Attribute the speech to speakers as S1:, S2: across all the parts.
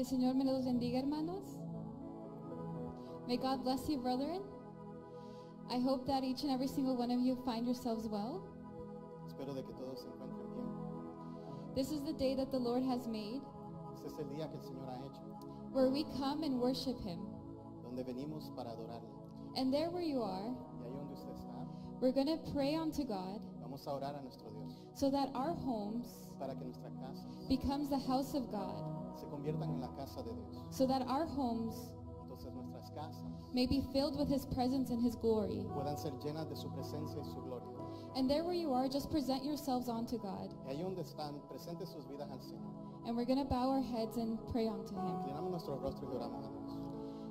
S1: Que el Señor me los bendiga, hermanos. May God bless you, brethren. I hope that each and every single one of you find yourselves well.
S2: Espero de que todos se encuentren bien.
S1: This is the day that the Lord has made,
S2: Este es el día que el Señor ha hecho,
S1: where we come and worship Him.
S2: donde venimos para adorarle.
S1: And there where you are,
S2: Y ahí donde usted está,
S1: we're going to pray unto God
S2: vamos a orar a nuestro Dios
S1: so that our homes
S2: para que nuestra casa
S1: becomes the house of God,
S2: se conviertan en la casa de Dios.
S1: so that our homes
S2: Entonces nuestras casas
S1: may be filled with His presence and His glory.
S2: puedan ser llenas de su presencia y su gloria.
S1: And there where you are, just present yourselves unto God.
S2: Y ahí donde están, presenten sus vidas al Señor.
S1: And we're going to bow our heads and pray unto Him.
S2: Inclinamos nuestro rostro y oramos a Dios.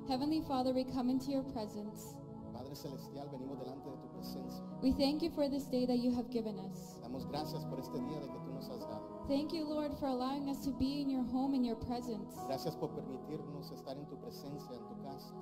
S1: Heavenly Father, we come into your presence.
S2: Padre Celestial, venimos delante de tu presencia.
S1: We thank you for this day that you have given us.
S2: Damos gracias por este día de que tú nos has dado.
S1: Thank you, Lord, for allowing us to be in your home, in your presence.
S2: Gracias por permitirnos estar en tu presencia, en tu casa.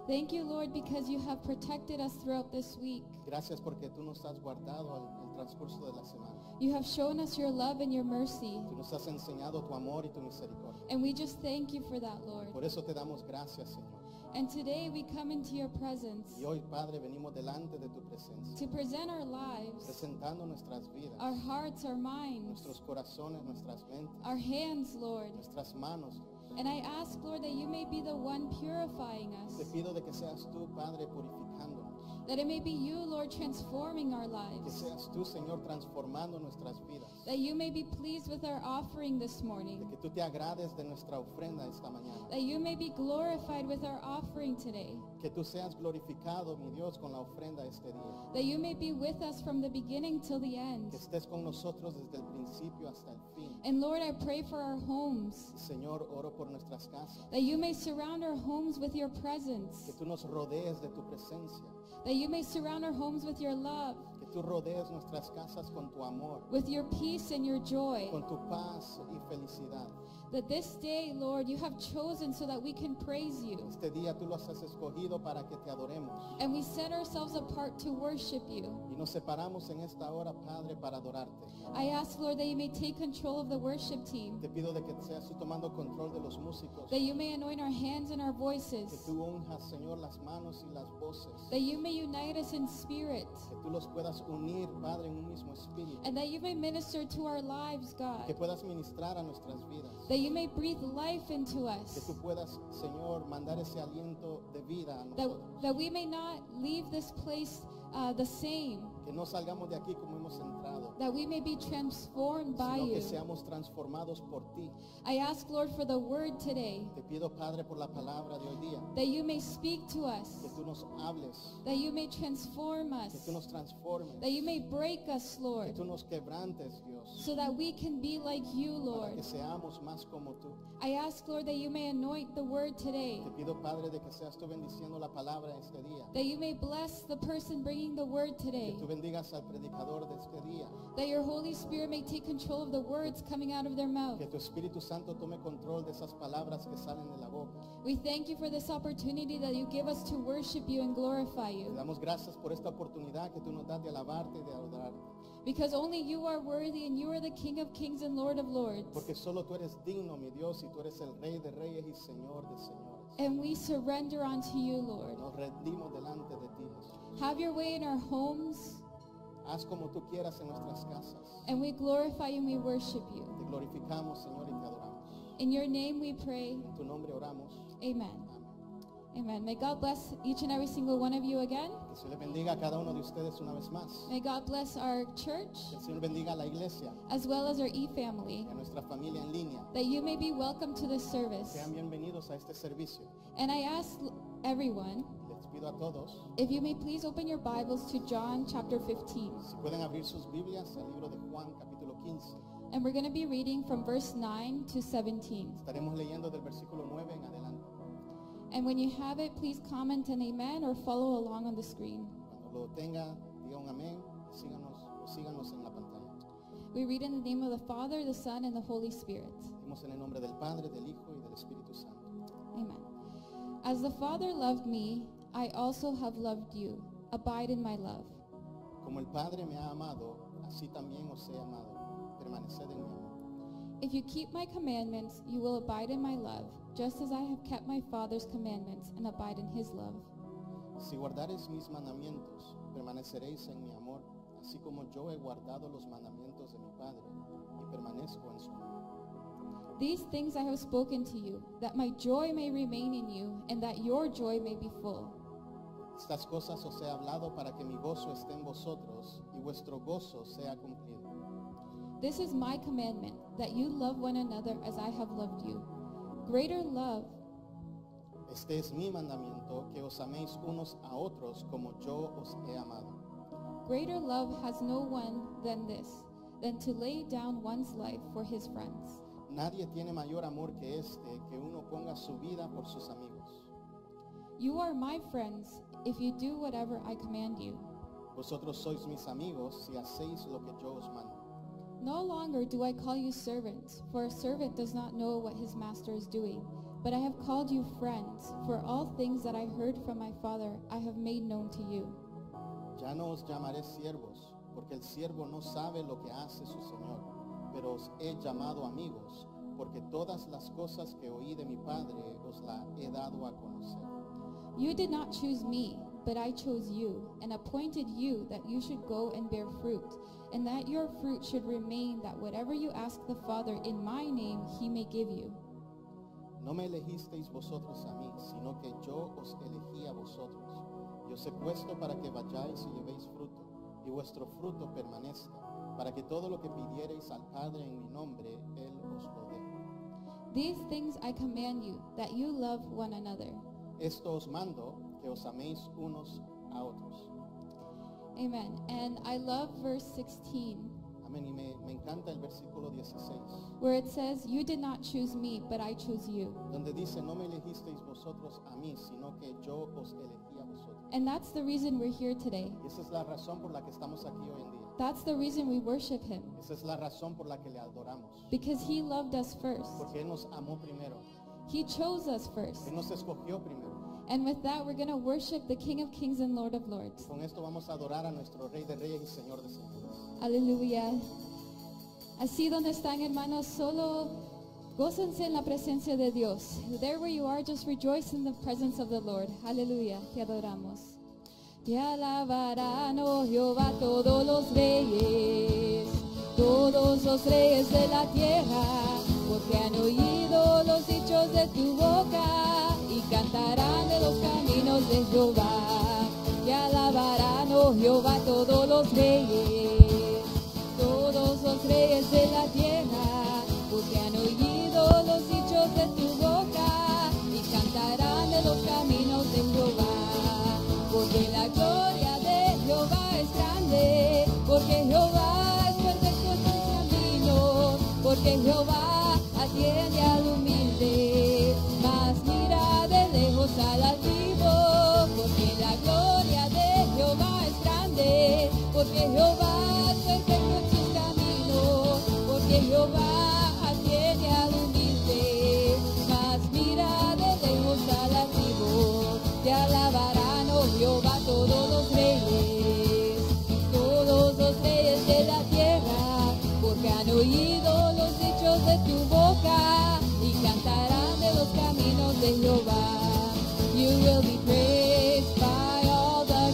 S1: Thank you, Lord, because you have protected us throughout this week.
S2: Gracias porque tú nos has guardado al transcurso de la semana.
S1: You have shown us your love and your mercy.
S2: Tú nos has enseñado tu amor y tu misericordia.
S1: And we just thank you for that, Lord.
S2: Por eso te damos gracias, Señor.
S1: And today we come into your presence
S2: Y hoy, Padre, venimos delante de tu presencia,
S1: to present our lives,
S2: presentando nuestras vidas,
S1: our hearts, our minds,
S2: nuestros corazones, nuestras mentes,
S1: our hands, Lord.
S2: nuestras manos.
S1: And I ask, Lord, that you may be the one purifying
S2: Te
S1: us.
S2: pido de que seas tú, Padre, purificándonos.
S1: That it may be you, Lord, transforming our
S2: Que
S1: lives.
S2: seas tú, Señor, transformando nuestras vidas.
S1: That you may be pleased with our offering this
S2: De
S1: morning.
S2: que tú te agrades de nuestra ofrenda esta mañana.
S1: That you may be glorified with our offering today.
S2: Que tú seas glorificado, mi Dios, con la ofrenda este día.
S1: That you may be with us from the beginning till the
S2: Que
S1: end.
S2: estés con nosotros desde el principio hasta el fin.
S1: And Lord, I pray for our homes.
S2: Señor, oro por nuestras casas.
S1: That you may surround our homes with your
S2: Que
S1: presence.
S2: tú nos rodees de tu presencia.
S1: That you may surround our homes with your love,
S2: Que tú rodees nuestras casas con tu amor,
S1: with your peace and your joy.
S2: con tu paz y felicidad.
S1: That this day, Lord, you have chosen so that we can praise you.
S2: Este día tú los has escogido para que te adoremos.
S1: And we set ourselves apart to worship you.
S2: Y nos separamos en esta hora, Padre, para adorarte.
S1: I ask, Lord, that you may take control of the worship team.
S2: Te pido de que seas tú tomando control de los músicos.
S1: That you may anoint our hands and our
S2: Que
S1: voices.
S2: tú unjas, Señor, las manos y las voces.
S1: That you may unite us in spirit.
S2: Que tú los puedas unir, Padre, en un mismo espíritu.
S1: And that you may minister to our lives,
S2: Que
S1: God.
S2: puedas ministrar a nuestras vidas.
S1: That you may breathe life into
S2: Que
S1: us.
S2: tú puedas, Señor, mandar ese aliento de vida a nosotros.
S1: That we may not leave this place the same.
S2: Que no salgamos de aquí como hemos entrado,
S1: That we may be transformed by
S2: sino que
S1: you.
S2: seamos transformados por ti.
S1: I ask, Lord, for the word today.
S2: Te pido, Padre, por la palabra de hoy día,
S1: That you may speak to
S2: que
S1: us.
S2: tú nos hables,
S1: That you may transform
S2: que tú
S1: us.
S2: nos transformes,
S1: That you may break us,
S2: que
S1: Lord.
S2: tú nos quebrantes, Dios,
S1: So that we can be like you,
S2: para que
S1: Lord.
S2: seamos más como tú.
S1: I ask, Lord, that you may anoint the word today.
S2: Te pido, Padre, de que seas tú bendiciendo la palabra este día,
S1: That you may bless the person bringing the word
S2: que
S1: today.
S2: tú bendigas al predicador de este día,
S1: That your Holy Spirit may take control of the words coming out of their mouth.
S2: que tu Espíritu Santo tome control de esas palabras que salen de la boca.
S1: We thank you for this opportunity that you give us to worship you and glorify
S2: Te
S1: you.
S2: damos gracias por esta oportunidad que tú nos das de alabarte y de adorarte,
S1: Because only you are worthy and you are the King of kings and Lord of lords.
S2: porque solo tú eres digno, mi Dios, y tú eres el Rey de reyes y Señor de señores.
S1: And we surrender unto you, Lord.
S2: Nos rendimos delante de ti, Jesús.
S1: Have your way in our homes,
S2: Haz como tú quieras en nuestras casas.
S1: and we glorify you and we worship you.
S2: Te glorificamos, Señor, y te adoramos.
S1: In your name we pray.
S2: En tu nombre oramos.
S1: Amen.
S2: Amén.
S1: Amen. May God bless each and every single one of you again.
S2: Que el Señor bendiga a cada uno de ustedes una vez más.
S1: May God bless our church
S2: Que el Señor bendiga a la iglesia
S1: as well as our e-family.
S2: y a nuestra familia en línea.
S1: That you may be welcome to this service.
S2: Sean bienvenidos a este servicio.
S1: And I ask everyone,
S2: Les pido a todos,
S1: if you may please open your Bibles to John chapter 15.
S2: si pueden abrir sus Biblias al libro de Juan, capítulo 15.
S1: And we're going to be reading from verse 9 to 17.
S2: Estaremos leyendo del versículo 9 en adelante.
S1: And when you have it, please comment an amen or follow along on the screen.
S2: Cuando lo tenga, diga un amén y síganos en la pantalla.
S1: We read in the name of the Father, the Son, and the Holy Spirit.
S2: Leemos en el nombre del Padre, del Hijo y del Espíritu Santo.
S1: Amen. As the Father loved me, I also have loved you. Abide in my love.
S2: Como el Padre me ha amado, así también os he amado. Permaneced en mi amor.
S1: If you keep my commandments, you will abide in my love, just as I have kept my Father's commandments and abide in his love.
S2: Si guardareis mis mandamientos, permaneceréis en mi amor, así como yo he guardado los mandamientos de mi Padre y permanezco en su amor.
S1: These things I have spoken to you, that my joy may remain in you, and that your joy may be full.
S2: Estas cosas os he hablado para que mi gozo esté en vosotros y vuestro gozo sea cumplido.
S1: This is my commandment, that you love one another as I have loved you. Greater love
S2: Este es mi mandamiento, que os améis unos a otros como yo os he amado.
S1: Greater love has no one than this, than to lay down one's life for his friends.
S2: Nadie tiene mayor amor que este, que uno ponga su vida por sus amigos.
S1: You are my friends if you do whatever I command you.
S2: Vosotros sois mis amigos si hacéis lo que yo os mando.
S1: No longer do I call you servants, for a servant does not know what his master is doing. But I have called you friends, for all things that I heard from my Father I have made known to you.
S2: Ya no os llamaré siervos, porque el siervo no sabe lo que hace su Señor, pero os he llamado amigos, porque todas las cosas que oí de mi Padre os la he dado a conocer.
S1: You did not choose me, but I chose you, and appointed you that you should go and bear fruit, and that your fruit should remain, that whatever you ask the Father in my name, he may give you.
S2: No me elegisteis vosotros a mí, sino que yo os elegí a vosotros. Y os he puesto para que vayáis y llevéis fruto, y vuestro fruto permanezca, para que todo lo que pidiereis al Padre en mi nombre, Él os lo dé.
S1: These things I command you, that you love one another.
S2: Esto os mando, que os améis unos a otros.
S1: Amen. And I love verse 16,
S2: Amén. Y me encanta el versículo 16,
S1: where it says, you did not choose me, but I chose you.
S2: donde dice, no me elegisteis vosotros a mí, sino que yo os elegí a vosotros.
S1: And that's the reason we're here today.
S2: Y esa es la razón por la que estamos aquí hoy en día.
S1: That's the reason we worship him,
S2: Esa es la razón por la que le adoramos.
S1: because he loved us first.
S2: Porque Él nos amó primero.
S1: He chose us first.
S2: Él nos escogió primero.
S1: And with that, we're going to worship the King of Kings and Lord of Lords.
S2: Con esto vamos a adorar a nuestro Rey de Reyes y Señor de Señores.
S1: Aleluya. Así donde están, hermanos, solo gócense en la presencia de Dios. There where you are, just rejoice in the presence of the Lord. Aleluya. Te adoramos. Te alabarán, oh Jehová, todos los reyes de la tierra, porque han oído los dichos de tu boca y cantarán de los caminos de Jehová. Te alabarán, oh Jehová, todos los reyes de la tierra, porque han oído los dichos de tu boca y cantarán de los caminos de Jehová. Porque la gloria de Jehová es grande, porque Jehová es perfecto en sus caminos, porque Jehová atiende al humilde, mas mira de lejos al altivo. Porque la gloria de Jehová es grande, porque Jehová es perfecto en sus caminos, porque Jehová atiende al humilde, mas mira de lejos al altivo. Te alabarán, oh Jehová, todos los reyes de la tierra, porque han oído los dichos de tu boca y cantarán de los caminos de Jehová. You will be praised by all the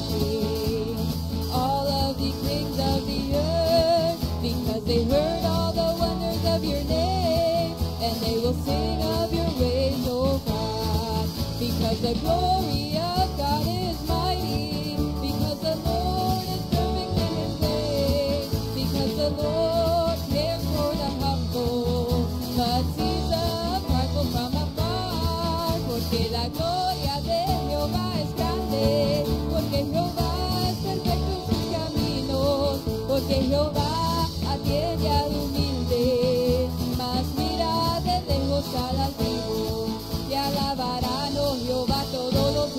S1: kings of the earth, because they heard all the wonders of your name, and they will sing of your ways, O God, because the glory of God is mighty, because the Lord is perfect in his ways, because the Lord cares for the humble, but sees the prideful from afar. Porque la gloria de Jehová es grande, porque Jehová es perfecto en sus caminos, porque Jehová atiende al humilde, mas mira de lejos al altivo. Te alabarán, oh Jehová, todos los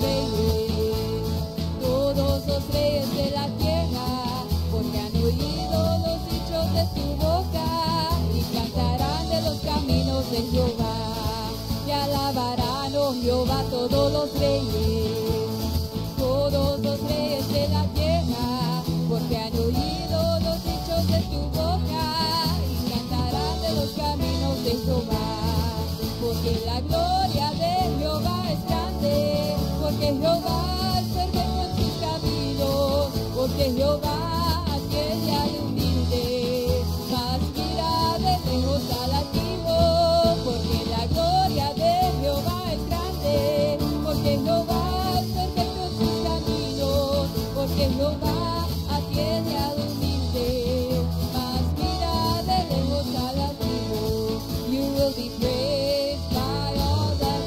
S1: reyes de la tierra, porque han oído los dichos de tu boca y cantarán de los caminos de Jehová. Te alabarán, oh Jehová, todos los reyes de la tierra, porque han oído los dichos de tu boca y cantarán de los caminos Jehová es perfecto en sus caminos, porque Jehová atiende al humilde, mas mira de lejos al altivo, porque la gloria de Jehová es grande, porque Jehová es perfecto en sus caminos, porque Jehová atiende al humilde, mas mira de lejos al altivo. You will be praised by all that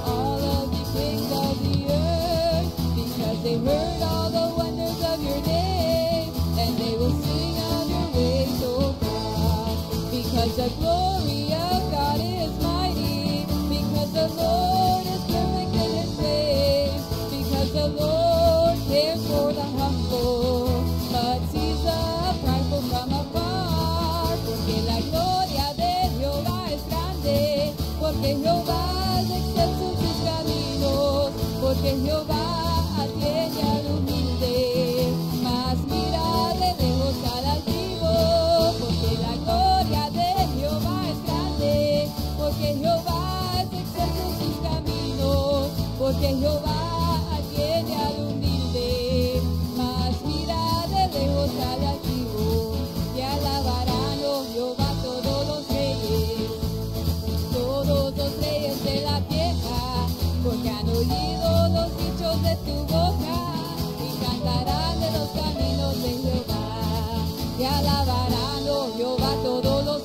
S1: all of the kings of the earth, because they heard all the wonders of your name, and they will sing of your ways, O God. Because the glory of God is mighty, because the Lord is perfect in his ways, because the Lord cares for the humble, but sees the prideful from afar. Porque la gloria de Jehová es grande, porque Jehová es excelso en sus caminos, porque Jehová atiende al humilde, mas mira de lejos al altivo, porque la gloria de Jehová es grande, porque Jehová es excelso en sus caminos, porque Jehová atiende al humilde, mas mira de lejos al altivo. Te alabarán, oh Jehová, todos los reyes de la tierra, porque han oído los dichos de tu boca y cantarán de los caminos de Jehová. Te alabarán, oh Jehová, todos los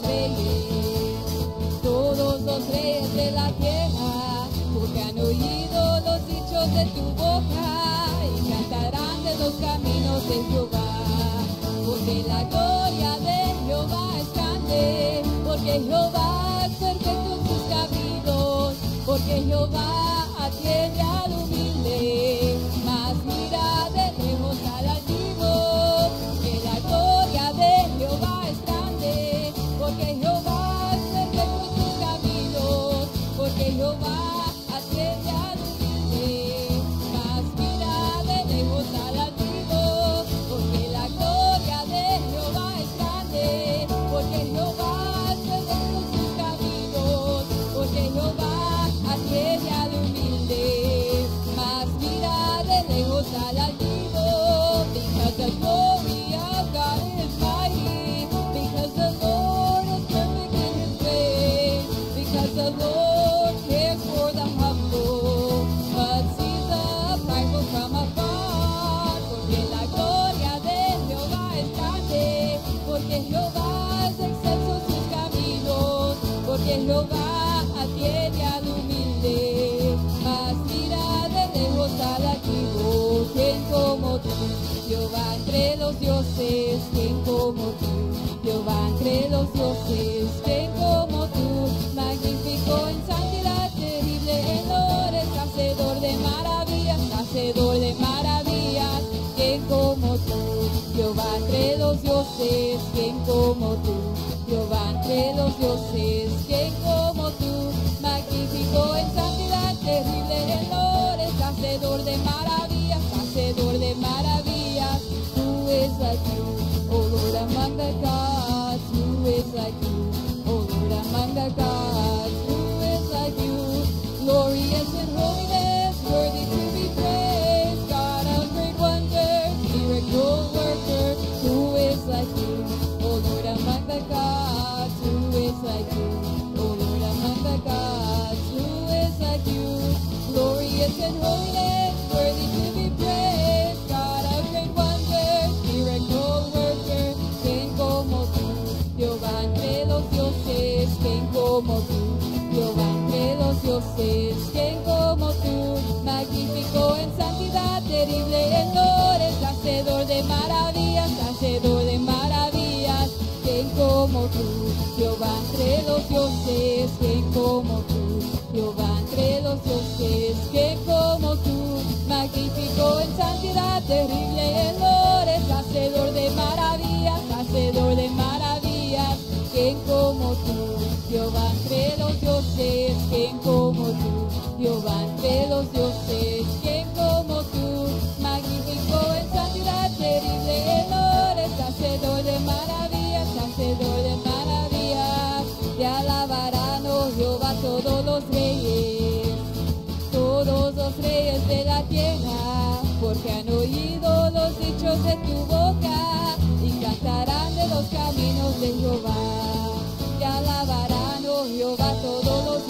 S1: reyes de la tierra, porque han oído los dichos de tu boca y cantarán de los caminos de Jehová. Porque la gloria de Jehová es grande, porque Jehová es perfecto en sus caminos, porque Jehová atiende al humilde, mas mira de lejos al altivo. Porque la gloria de Jehová es grande, porque Jehová es perfecto en sus caminos, porque Jehová atiende al humilde, mas mira de lejos al altivo. Porque la gloria de Jehová es grande, porque Jehová es perfecto en sus caminos, porque Jehová atiende al humilde, mas mira de lejos al altivo. Because the glory of God is mighty, because the Lord is perfect in his ways, because the Lord cares for the humble, but sees the prideful from afar. Porque la gloria de Jehová es grande, porque Jehová es excelso en sus caminos, porque Jehová atiende al humilde, mas mira de lejos al altivo. ¿Quién como tú, Jehová entre los dioses? ¿Quién como tú, Jehová entre los dioses? ¿Quién como tú, magnífico en santidad, terrible en lores, hacedor de maravillas, hacedor de maravillas? ¿Quién como tú, Jehová entre los dioses? ¿Quién como tú, Jehová entre los dioses? ¿Quién como tú, magnífico en santidad, terrible en lores, hacedor de maravillas, hacedor de maravillas? Who is like you, O Lord, among the gods? Who is like you, O Lord, among the gods? Who is like you, glorious in holiness, worthy to be praised, God of great wonders, miracle worker? Who is like you, O Lord, among the gods? Who is like you, O Lord, among the gods? Who is like you, glorious in holiness, worthy to be praised, God of great wonders, miracle worker? ¿Quién como tú, Jehová entre los dioses? ¿Quién como tú, Jehová entre los dioses? ¿Quién como tú, magnífico en santidad, terrible en lores, hacedor de maravillas, hacedor de maravillas? ¿Quién como tú, Jehová entre los dioses? ¿Quién como tú, Jehová entre los dioses? ¿Quién como tú, magnífico en santidad, terrible en lores, hacedor de maravillas, hacedor de maravillas? ¿Quién como tú, Jehová entre los dioses? ¿Quién como tú, Jehová entre los dioses? ¿Quién como tú, magnífico en santidad, terrible en lores, hacedor de maravillas, hacedor de maravillas? Te alabarán, oh Jehová, todos los reyes reyes de la tierra, porque han oído los dichos de tu boca y cantarán de los caminos de Jehová. Te alabarán, oh Jehová, todos los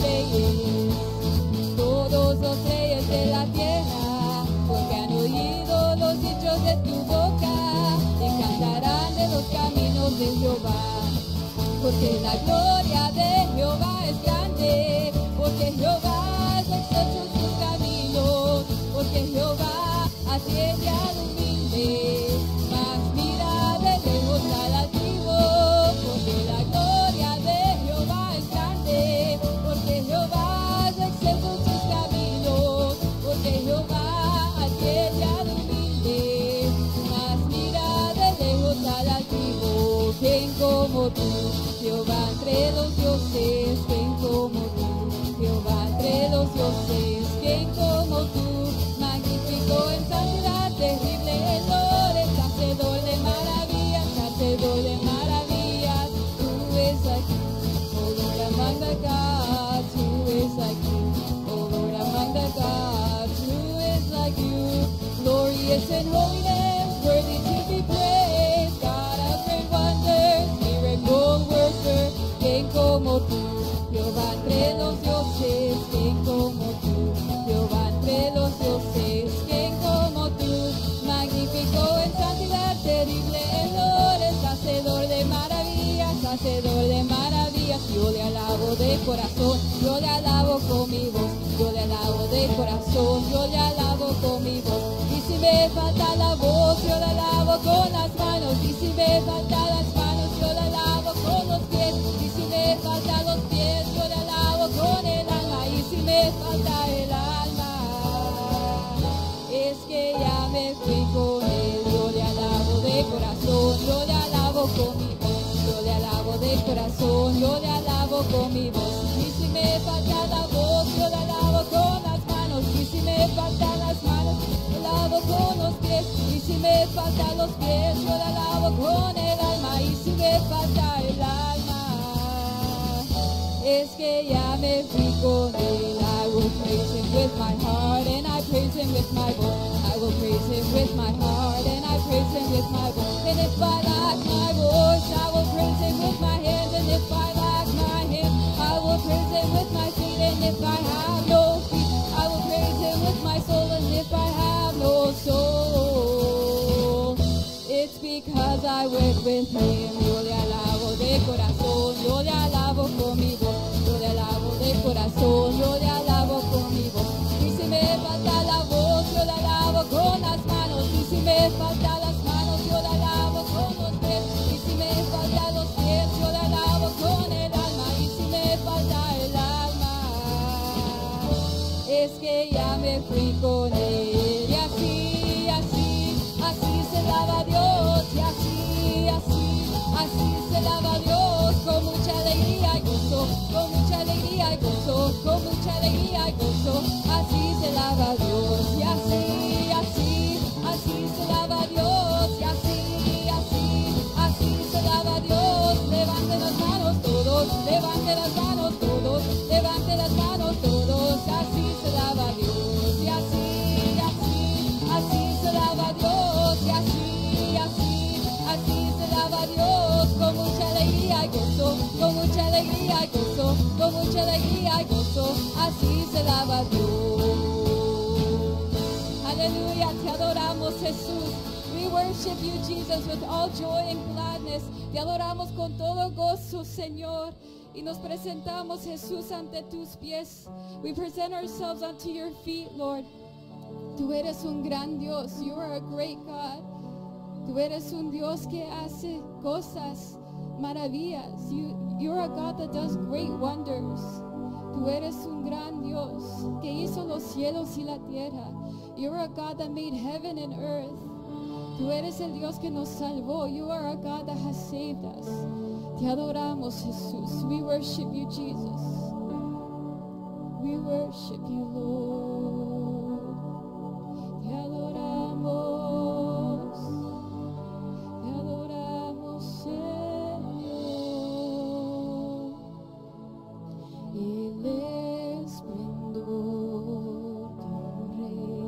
S1: reyes de la tierra, porque han oído los dichos de tu boca y cantarán de los caminos de Jehová. Porque la gloria de Jehová es grande, porque Jehová es excelso en sus caminos, porque Jehová atiende al humilde, mas mira de lejos al altivo. Porque la gloria de Jehová es grande, porque Jehová es excelso en sus caminos, porque Jehová atiende al humilde, mas mira de lejos al altivo. ¿Quién como tú, Jehová entre los dioses? ¿Quién como tú, Jehová entre los dioses? ¿Quién como tú, magnífico en santidad, terrible en gloria, hacedor de maravillas, hacedor de maravillas? Tú es aquí, oh Lord among the gods. Who is like you, oh Lord among the gods? Who is like you, glorious in holiness, worthy to be praised, God of great wonders, miracle worker? ¿Quién como tú, Jehová entre los dioses? ¿Quién como tú, Jehová entre los dioses? ¿Quién como tú, magnífico en santidad, terrible en glorias, hacedor de maravillas, hacedor de maravillas? Yo le alabo de corazón, yo le alabo con mi voz, yo le alabo de corazón, yo le alabo con mi voz. Y si me falta la voz, yo le alabo con las manos. Y si me falta las manos, yo le alabo con los pies. Y si me falta los pies, yo le alabo con el alma. Y si me falta el alma, es que ya me fui con él. Yo le alabo de corazón, yo le alabo con mi voz, yo le alabo de corazón, yo le alabo con mi voz. Y si me falta la voz, yo le alabo con las manos. Y si me faltan las manos, yo le alabo con los pies. Y si me faltan los pies, yo le alabo con el alma. Y si me falta el alma, es que ya me fui con él. I will praise him with my heart and I praise him with my voice. I will praise him with my heart and I praise him with my voice. And if I lack my voice, I will praise him with my hands. And if I lack my hands, I will praise him with my feet. And if I have no feet, I will praise him with my soul. And if I have no soul, it's because I went with him. Yo le alabo de corazón, yo le alabo con mi voz, yo le alabo de corazón, yo le alabo con mi voz. Y si me falta la voz, yo le alabo con las manos. Y si me falta las manos, yo le alabo con los pies. Y si me falta los pies, yo le alabo con el alma. Y si me falta el alma, es que ya me fui con él. Y así, así, así se lava Dios. Y así, así, así se lava Dios. Con mucha alegría y gozo, con mucha alegría y gozo, con mucha alegría y gozo. Así se lava Dios. Y así, así, así se lava Dios. Y así, así, así se lava Dios. Levanten las manos todos, levanten las manos todos, levanten las manos todos. Así se lava Dios. Y así, así, así se lava Dios. Y así, así, así se lava Dios. Con mucha alegría y gozo, con mucha alegría y gozo, con mucha alegría y gozo. Así se lava Dios. Aleluya, te adoramos, Jesús. We worship you, Jesus, with all joy and gladness. Te adoramos con todo gozo, Señor. Y nos presentamos, Jesús, ante tus pies. We present ourselves unto your feet, Lord. Tú eres un gran Dios. You are a great God. Tú eres un Dios que hace cosas maravillas. You're a God that does great wonders. Tú eres un gran Dios que hizo los cielos y la tierra. You're a God that made heaven and earth. Tú eres el Dios que nos salvó. You are a God that has saved us. Te adoramos, Jesús. We worship you, Jesus. We worship you, Lord. Te adoramos. Te adoramos, Señor. El esplendor de un rey.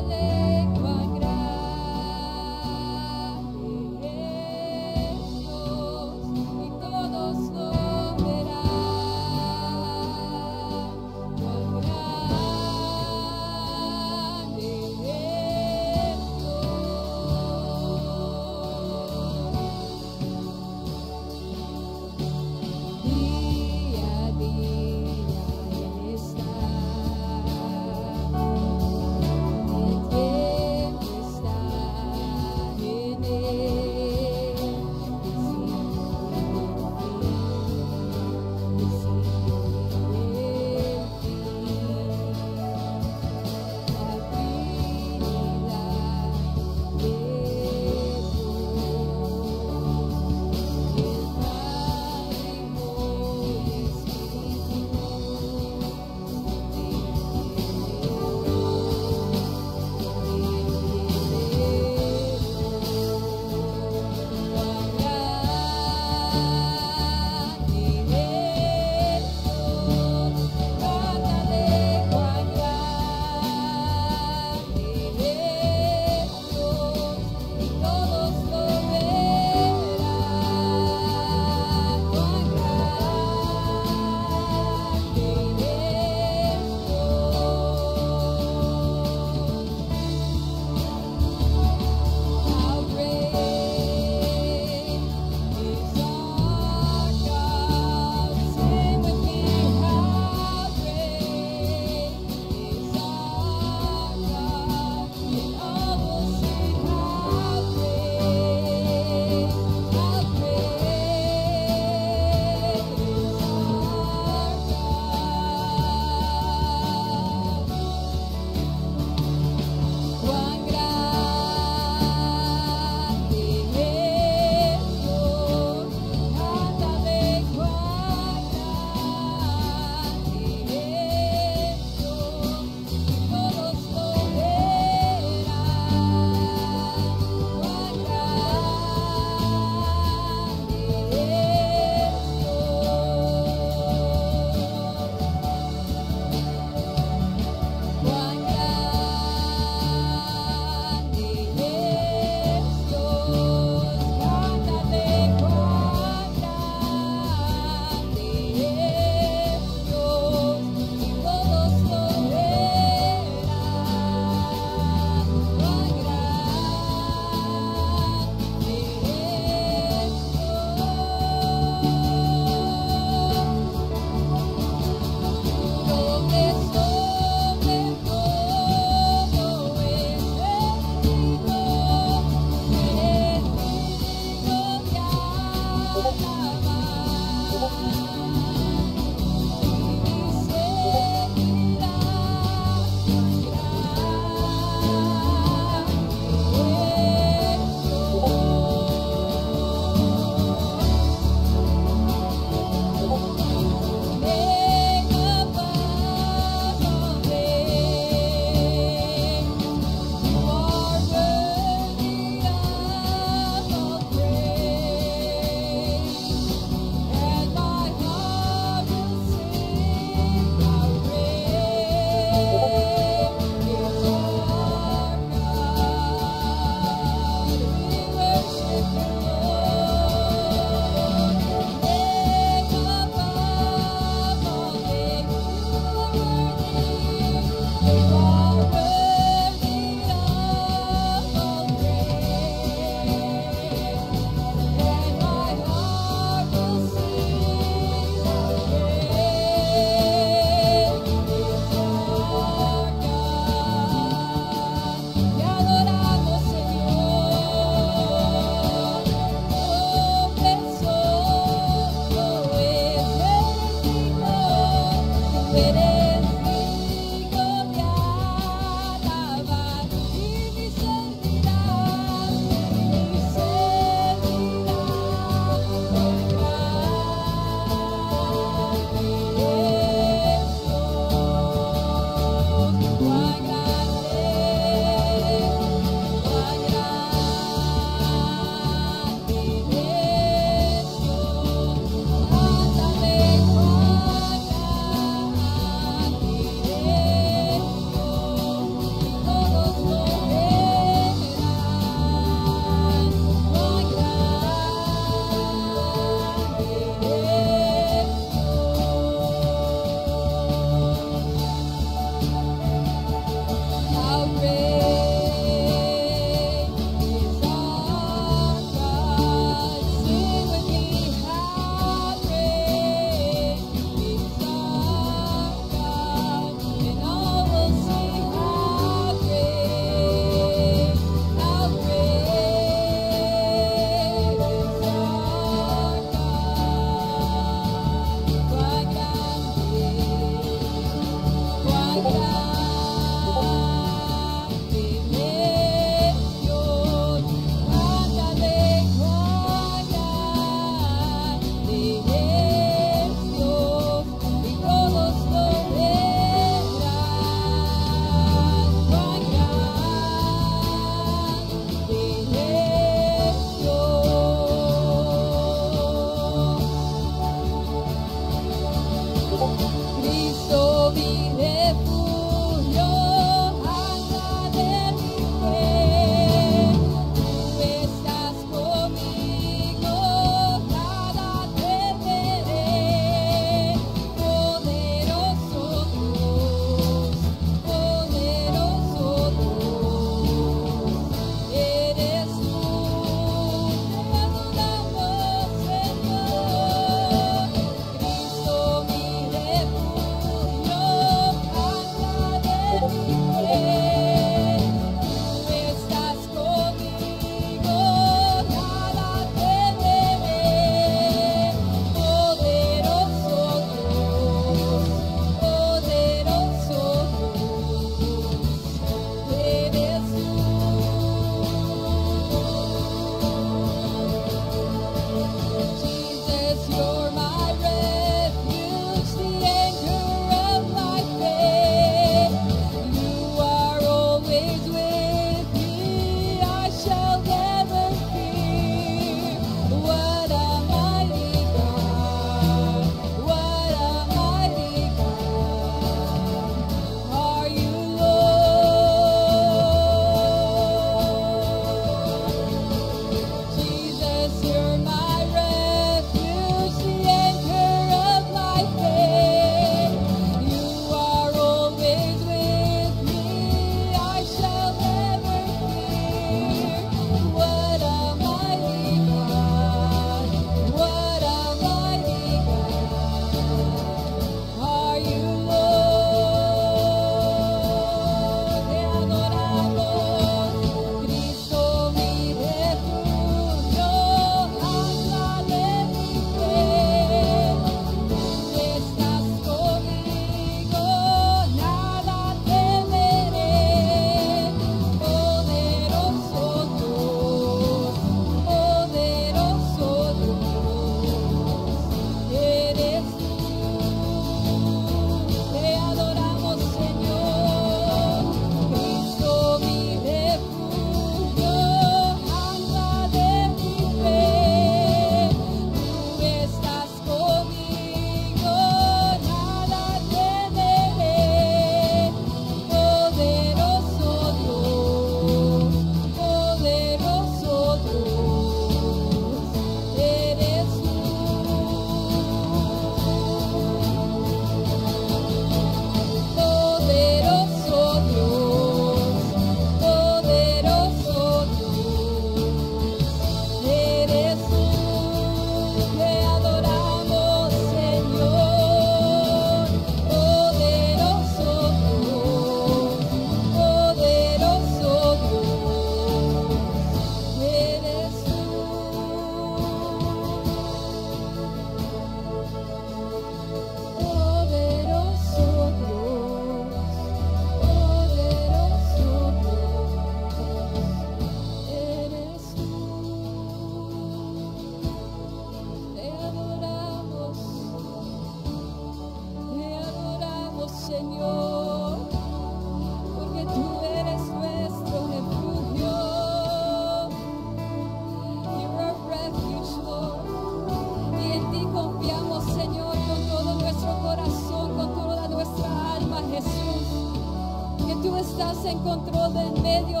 S1: en control en medio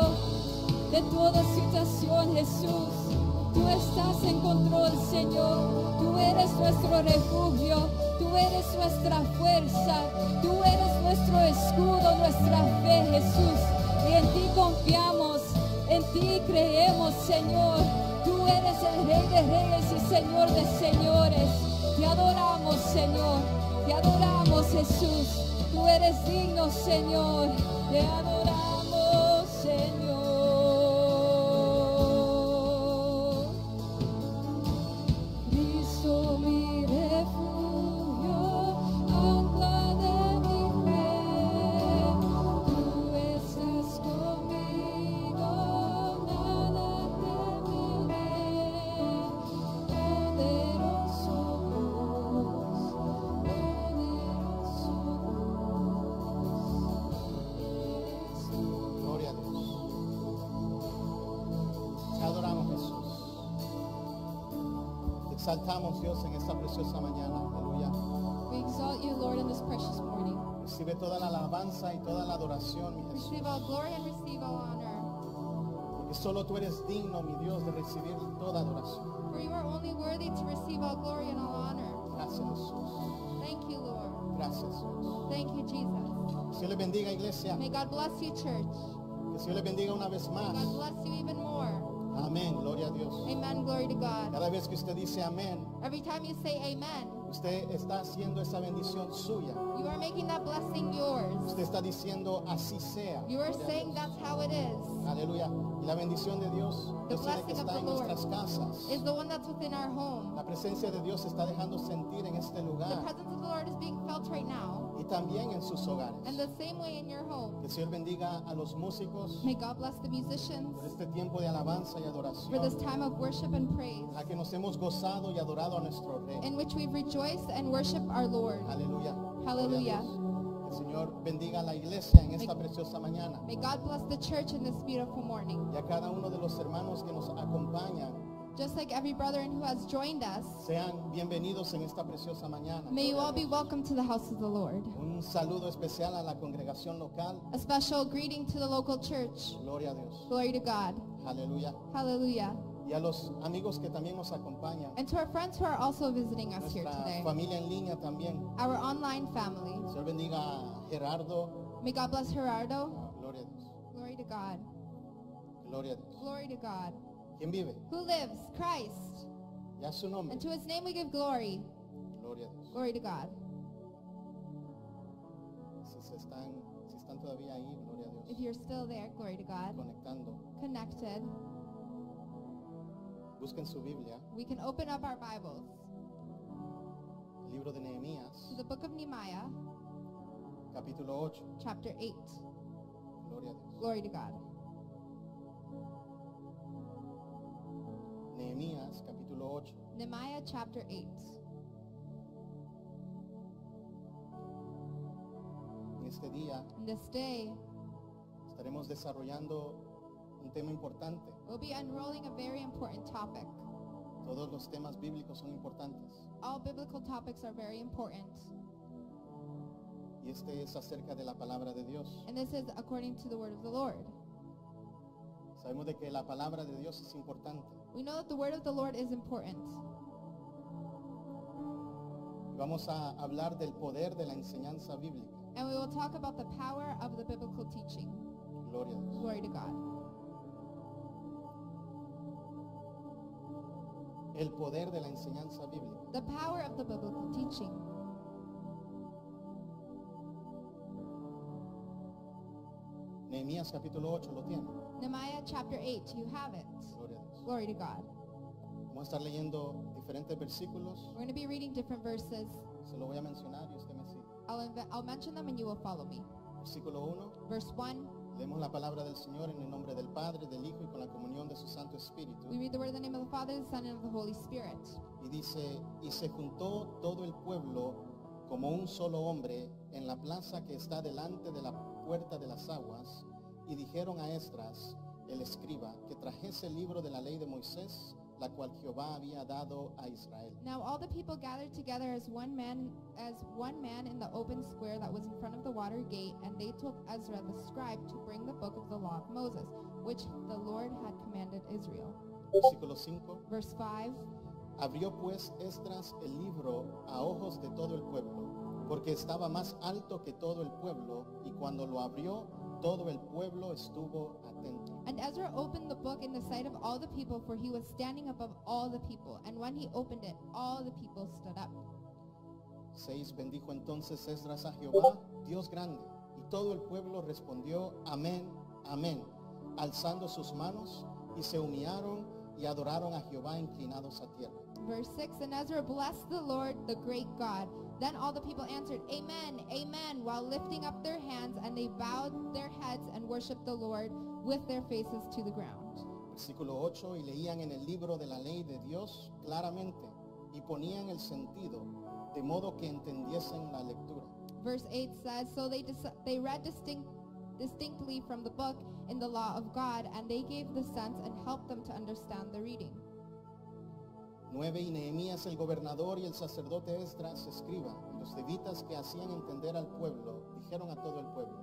S1: de toda situación, Jesús. Tú estás en control, Señor. Tú eres nuestro refugio. Tú eres nuestra fuerza. Tú eres nuestro escudo, nuestra fe, Jesús. Y en ti confiamos, en ti creemos, Señor. Tú eres el Rey de Reyes y Señor de Señores. Te adoramos, Señor. Te adoramos, Jesús. Tú eres digno, Señor. Te adoramos, Señor. Cristo, mi refugio, ancla de mi fe.
S2: exaltamos, Dios, en esta preciosa mañana. Aleluya.
S1: We exalt you, Lord, in this precious morning.
S2: Recibe toda la alabanza y toda la adoración, mi Jesús.
S1: Receive all glory and receive all honor.
S2: Porque solo tú eres digno, mi Dios, de recibir toda adoración.
S1: For you are only worthy to receive all glory and all honor.
S2: Gracias, Jesús.
S1: Thank you, Lord.
S2: Gracias, Jesús.
S1: Thank you, Jesus.
S2: Que Dios le bendiga, iglesia.
S1: May God bless you, church.
S2: Que Dios le bendiga una vez más.
S1: God bless you even more.
S2: Amén. Gloria a Dios.
S1: Amen. Glory to God.
S2: Cada vez que usted dice amén,
S1: Every time you say amen,
S2: usted está haciendo esa bendición suya.
S1: you are making that blessing yours.
S2: Usted está diciendo así sea.
S1: You are
S2: Gloria a
S1: saying
S2: Dios.
S1: that's how it is.
S2: Aleluya. Y la bendición de Dios,
S1: The
S2: yo sé de que
S1: blessing of
S2: está
S1: the
S2: en
S1: Lord
S2: nuestras casas.
S1: is the one that's within our home.
S2: La presencia de Dios se está dejando sentir en este
S1: The
S2: lugar
S1: presence of the Lord is being felt right now.
S2: y también en sus hogares.
S1: And the same way in your home.
S2: Que el Señor bendiga a los músicos
S1: May God bless the musicians
S2: por este tiempo de alabanza y
S1: for
S2: adoración,
S1: this time of worship and praise,
S2: a que nos hemos gozado y adorado a nuestro Rey.
S1: in which we've rejoiced and worshiped our Lord.
S2: Aleluya.
S1: Hallelujah.
S2: Gloria a Dios. Que el Señor bendiga a la iglesia en esta preciosa mañana
S1: May God bless the church in this beautiful morning.
S2: y a cada uno de los hermanos que nos acompañan.
S1: Just like every brother who has joined us,
S2: Sean bienvenidos en esta preciosa mañana.
S1: may you
S2: Gloria a
S1: all be
S2: Dios.
S1: welcome to the house of the Lord.
S2: Un saludo especial a la congregación local.
S1: A special greeting to the local church.
S2: Gloria a Dios.
S1: Glory to God.
S2: Aleluya.
S1: Hallelujah.
S2: Y a los amigos que también nos acompañan.
S1: And to our friends who are also visiting us here
S2: Nuestra
S1: today,
S2: familia en línea también.
S1: our online family.
S2: El Señor bendiga a Gerardo.
S1: May God bless Gerardo.
S2: Gloria a Dios.
S1: Glory to God.
S2: Gloria a Dios.
S1: Glory to God.
S2: ¿Quién vive?
S1: Who lives? Christ.
S2: Ya su nombre.
S1: And to his name we give glory.
S2: Gloria a Dios.
S1: Glory to God.
S2: Si están todavía ahí, gloria a
S1: If
S2: Dios.
S1: you're still there, glory to God.
S2: Conectando.
S1: Connected.
S2: Busquen su Biblia.
S1: We can open up our Bibles
S2: El libro de Nehemías,
S1: to the book of Nehemiah,
S2: capítulo 8.
S1: chapter 8.
S2: Gloria a Dios.
S1: Glory to God.
S2: Nehemías, capítulo 8.
S1: Nehemiah chapter 8.
S2: En este día
S1: In this day,
S2: estaremos desarrollando un tema importante.
S1: we'll be unrolling a very important topic.
S2: Todos los temas bíblicos son importantes.
S1: All biblical topics are very important.
S2: Y este es acerca de la palabra de Dios.
S1: And this is according to the word of the Lord.
S2: Sabemos de que la palabra de Dios es importante.
S1: We know that the word of the Lord is important.
S2: Y vamos a hablar del poder de la enseñanza bíblica.
S1: And we will talk about the power of the biblical teaching.
S2: Gloria a Dios.
S1: Glory to God.
S2: El poder de la enseñanza bíblica.
S1: The power of the biblical teaching.
S2: Nehemías capítulo 8 lo tiene.
S1: Nehemiah chapter 8, you have it.
S2: Gloria a Dios.
S1: Glory to God.
S2: Vamos a estar leyendo diferentes versículos.
S1: We're going to be reading different verses.
S2: Se lo voy a mencionar y usted me sigue.
S1: I'll mention them and you will follow me.
S2: Versículo 1.
S1: Verse 1,
S2: Leemos la palabra del Señor en el nombre del Padre, del Hijo y con la comunión de su Santo Espíritu.
S1: we read the word in the name of the Father, the Son, and of the Holy Spirit.
S2: Y dice, y se juntó todo el pueblo como un solo hombre en la plaza que está delante de la puerta de las aguas, y dijeron a Esdras, el escriba, que trajese el libro de la ley de Moisés, la cual Jehová había dado a Israel.
S1: Now all the people gathered together as one man in the open square that was in front of the water gate, and they told Ezra the scribe to bring the book of the law of Moses, which the Lord had commanded Israel.
S2: Versículo 5.
S1: Verse 5,
S2: Abrió pues Esdras el libro a ojos de todo el pueblo, porque estaba más alto que todo el pueblo, y cuando lo abrió, todo el pueblo estuvo atento.
S1: and Ezra opened the book in the sight of all the people, for he was standing above all the people. And when he opened it, all the people stood up.
S2: 6. Bendijo entonces Esdras a Jehová, Dios grande, y todo el pueblo respondió, amén, amén, alzando sus manos, y se humillaron y adoraron a Jehová inclinados a tierra.
S1: Verse 6, and Ezra blessed the Lord, the great God. Then all the people answered, Amen, Amen, while lifting up their hands, and they bowed their heads and worshiped the Lord with their faces to the ground.
S2: Versículo 8, y leían en el libro de la ley de Dios claramente, y ponían el sentido, de modo que entendiesen la lectura.
S1: Verse 8 says, so they read distinctly from the book in the law of God, and they gave the sense and helped them to understand the reading.
S2: 9. Y Nehemías el gobernador y el sacerdote Esdras escriba, y los levitas que hacían entender al pueblo, dijeron a todo el pueblo: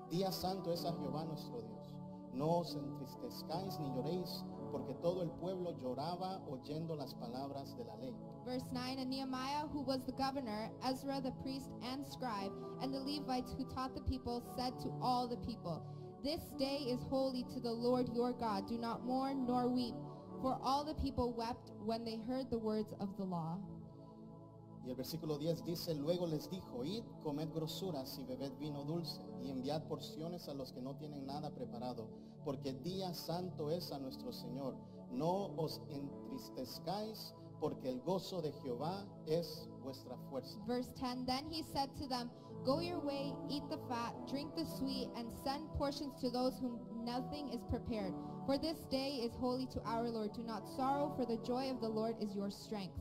S2: Día santo es a Jehová nuestro Dios. No os entristezcáis ni lloréis, porque todo el pueblo lloraba oyendo las palabras de la ley.
S3: Verse 9, and Nehemiah, who was the governor, Ezra the priest and scribe, and the Levites who taught the people, said to all the people, This day is holy to the Lord your God. Do not mourn nor weep. For all the people wept when they heard the words of the law.
S2: Y el versículo 10 dice: Luego les dijo: Id, comed grosuras y bebed vino dulce, y enviad porciones a los que no tienen nada preparado, porque día santo es a nuestro Señor. No os entristezcáis, porque el gozo de Jehová es vuestra fuerza.
S3: Verse 10, Then he said to them, Go your way, eat the fat, drink the sweet, and send portions to those whom nothing is prepared. For this day is holy to our Lord. Do not sorrow, for the joy of the Lord is your strength.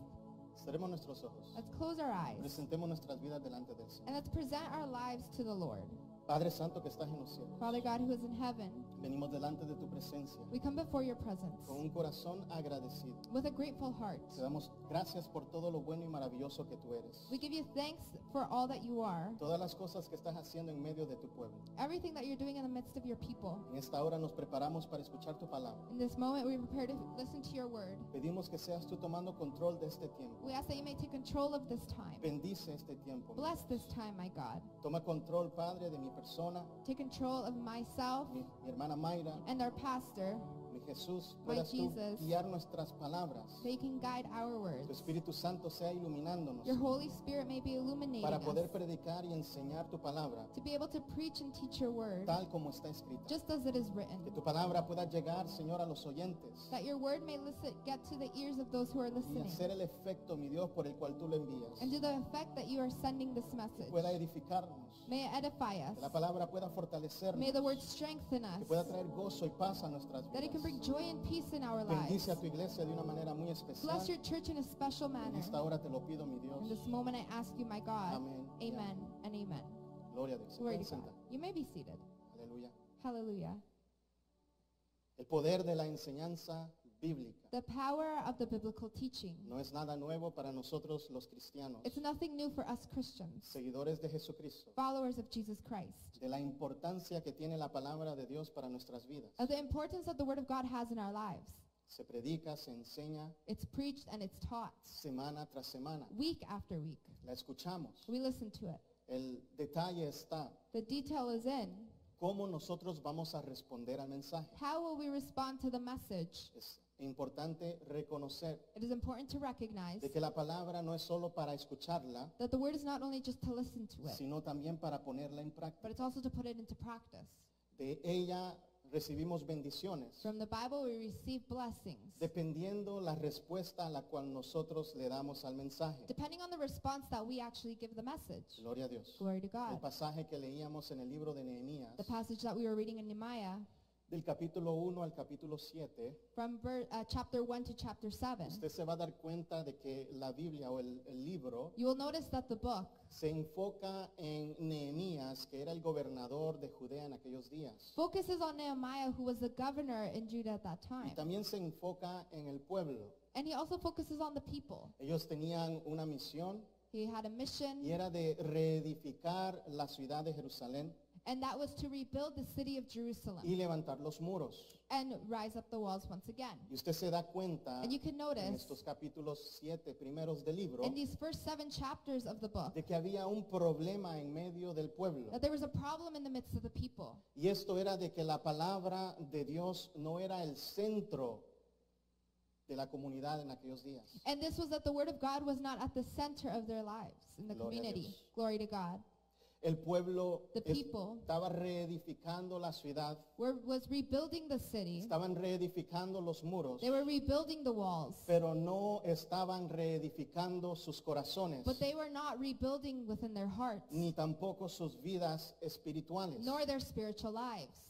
S2: Cerremos nuestros ojos.
S3: Let's close our eyes
S2: Presentemos nuestras vidas delante del Señor.
S3: and let's present our lives to the Lord.
S2: Padre Santo que estás en los cielos,
S3: Father God who is in heaven,
S2: venimos delante de tu presencia
S3: we come before your presence
S2: con un corazón agradecido.
S3: with a grateful heart.
S2: Te damos gracias por todo lo bueno y maravilloso que tú eres.
S3: We give you thanks for all that you are,
S2: Todas las cosas que estás haciendo en medio de tu pueblo.
S3: everything that you're doing in the midst of your people.
S2: En esta hora nos preparamos para escuchar tu palabra.
S3: In this moment, we prepare to listen to your word.
S2: Pedimos que seas tú tomando control de este tiempo.
S3: We ask that you may take control of this time.
S2: Bendice este tiempo.
S3: Bless this time, my God.
S2: Toma control, Padre, de mi persona,
S3: Take control of myself
S2: mi hermana Mayra,
S3: and our pastor,
S2: mi Jesús.
S3: My
S2: Puedas tú
S3: Jesus.
S2: guiar nuestras palabras.
S3: so you can guide our
S2: Tu
S3: words.
S2: Espíritu Santo sea iluminándonos
S3: Your Holy Spirit may be illuminating
S2: para poder
S3: us
S2: predicar y enseñar tu palabra
S3: to be able to preach and teach your word
S2: tal como está escrita.
S3: just as it is written.
S2: Que tu palabra pueda llegar, Señor, a los oyentes
S3: That your word may get to the ears of those who are
S2: y
S3: listening
S2: hacer el efecto, mi Dios, por el cual tú lo envías.
S3: and to the effect that you are sending this message.
S2: Pueda edificarnos,
S3: May it edify us.
S2: que la palabra pueda fortalecernos,
S3: May the word strengthen
S2: que
S3: us.
S2: pueda traer gozo y paz a nuestras
S3: That it can bring
S2: vidas.
S3: joy and peace in our lives.
S2: Bendice a tu iglesia de una manera muy especial.
S3: Bless your church in a special
S2: En
S3: manner.
S2: esta hora te lo pido, mi Dios.
S3: In this moment I ask you, my God.
S2: Amén.
S3: Amen and amen.
S2: Gloria a Dios. Se
S3: Glory
S2: pueden
S3: to God.
S2: sentar.
S3: You may be seated.
S2: Aleluya.
S3: Hallelujah.
S2: El poder de la enseñanza bíblica
S3: The power of the biblical teaching.
S2: no es nada nuevo para nosotros los cristianos,
S3: It's nothing new for us Christians,
S2: seguidores de Jesucristo,
S3: followers of Jesus Christ.
S2: de la importancia que tiene la palabra de Dios para nuestras vidas.
S3: Of the importance that the Word of God has in our lives.
S2: Se predica, se enseña
S3: It's preached and it's taught
S2: semana tras semana.
S3: week after week.
S2: La escuchamos.
S3: We listen to it.
S2: El detalle está
S3: The detail is in
S2: cómo nosotros vamos a responder al mensaje.
S3: how will we respond to the message.
S2: Es importante reconocer
S3: It is important to recognize
S2: de que la palabra no es solo para escucharla,
S3: that the Word is not only just to listen to it,
S2: sino también para ponerla en práctica.
S3: but it's also to put it into practice.
S2: De ella recibimos bendiciones,
S3: From the Bible we receive blessings.
S2: dependiendo la respuesta a la cual nosotros le damos al mensaje.
S3: Depending on the response that we actually give the message.
S2: Gloria a Dios.
S3: Glory to
S2: El
S3: God.
S2: pasaje que leíamos en el libro de Nehemías,
S3: The passage that we were reading in Nehemiah,
S2: del capítulo 1 al capítulo 7,
S3: from chapter 1 to chapter 7,
S2: usted se va a dar cuenta de que la Biblia o el libro
S3: you will notice that the book
S2: se enfoca en Nehemías, que era el gobernador de Judea en aquellos días.
S3: focuses on Nehemiah, who was the governor in Judah at that
S2: Y
S3: time.
S2: también se enfoca en el pueblo.
S3: And he also focuses on the people.
S2: Ellos tenían una misión
S3: He had a mission,
S2: y era de reedificar la ciudad de Jerusalén
S3: and that was to rebuild the city of Jerusalem
S2: y levantar los muros.
S3: and rise up the walls once again.
S2: Y usted se da cuenta
S3: And you can
S2: en
S3: notice
S2: estos capítulos 7 primeros del libro
S3: in these first 7 chapters of the book
S2: de que había un problema en medio del pueblo.
S3: that there was a problem in the midst of the people.
S2: Y esto era de que la palabra de Dios no era el centro de la comunidad en aquellos días.
S3: And this was that the Word of God was not at the center of their lives in the
S2: Gloria a
S3: community.
S2: Dios.
S3: Glory to God.
S2: El pueblo
S3: The people
S2: estaba reedificando la ciudad,
S3: Was rebuilding the city.
S2: estaban reedificando los muros,
S3: They were rebuilding the walls.
S2: pero no estaban reedificando sus corazones,
S3: But they were not rebuilding within their hearts,
S2: ni tampoco sus vidas espirituales.
S3: nor their spiritual lives.